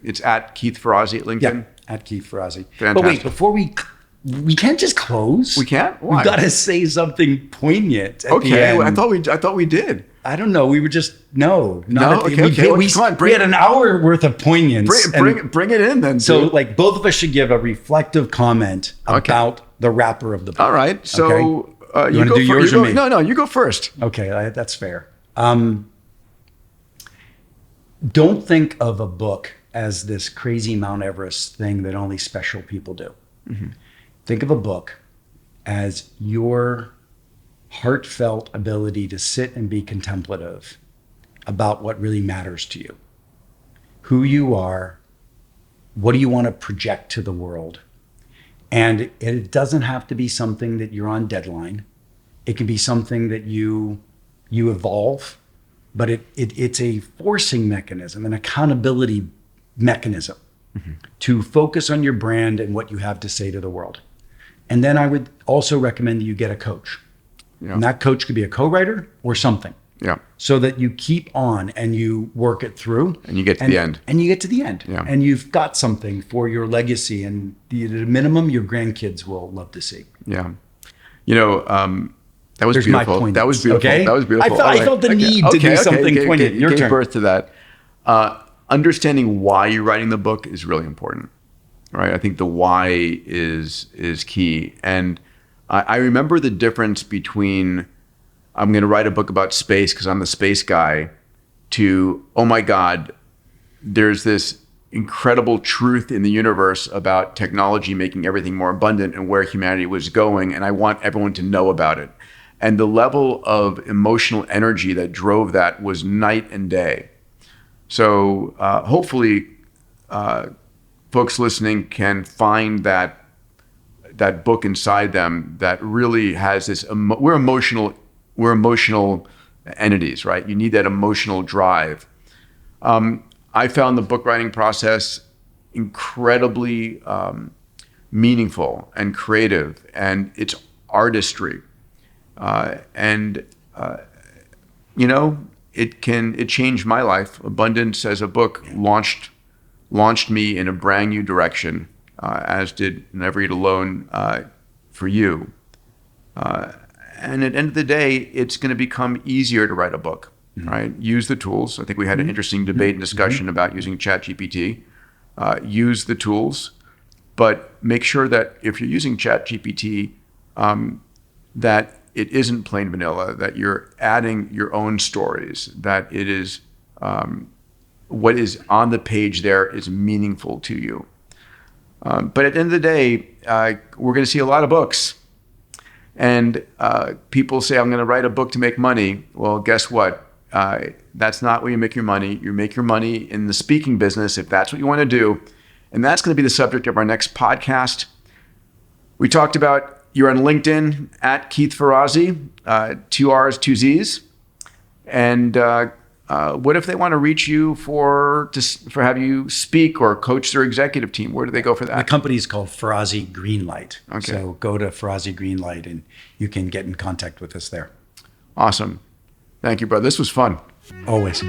it's at Keith Ferrazzi at LinkedIn? Yeah, at Keith Ferrazzi. Fantastic. But wait, before we can't just close. We can't? Why? We've got to say something poignant at the end. I thought we did. I don't know. We were just, no. Okay. Come on, we had an hour worth of poignance. Bring it in then. So both of us should give a reflective comment about the wrapper of the book. All right. So you want to do yours or me? No, you go first. Okay, that's fair. Don't think of a book as this crazy Mount Everest thing that only special people do. Think of a book as your heartfelt ability to sit and be contemplative about what really matters to you, who you are, what do you want to project to the world. And it doesn't have to be something that you're on deadline. It can be something that you evolve, but it's a forcing mechanism, an accountability mechanism to focus on your brand and what you have to say to the world. And then I would also recommend that you get a coach. Yeah. And that coach could be a co-writer or something. Yeah. So that you keep on and you work it through. And you get to the end. And you get to the end. Yeah. And you've got something for your legacy. And at a minimum, your grandkids will love to see. Yeah. You know, that was There's beautiful. my point. That was beautiful. Okay? That was beautiful. I felt the need to do something poignant. Your gave turn. birth to that. Understanding why you're writing the book is really important, right? I think the why is key. And I remember the difference between I'm going to write a book about space because I'm the space guy to, oh my God, there's this incredible truth in the universe about technology making everything more abundant and where humanity was going. And I want everyone to know about it. And the level of emotional energy that drove that was night and day. So hopefully folks listening can find that book inside them that really has this, we're emotional entities, right? You need that emotional drive. I found the book writing process incredibly meaningful and creative, and it's artistry. You know, it changed my life. Abundance as a book launched me in a brand new direction, as did Never Eat Alone for you. And at the end of the day, it's going to become easier to write a book, right? Use the tools. I think we had an interesting debate and discussion about using ChatGPT. Use the tools, but make sure that if you're using ChatGPT, that it isn't plain vanilla, that you're adding your own stories, that it is what is on the page there is meaningful to you. But at the end of the day, we're going to see a lot of books. And people say, I'm going to write a book to make money. Well, guess what? That's not where you make your money. You make your money in the speaking business, if that's what you want to do. And that's going to be the subject of our next podcast. We talked about you're on LinkedIn at Keith Ferrazzi, 2 R's, 2 Z's. And what if they want to reach you for have you speak or coach their executive team? Where do they go for that? The company is called Ferrazzi Greenlight. Okay. So go to Ferrazzi Greenlight and you can get in contact with us there. Awesome. Thank you, brother. This was fun. Always.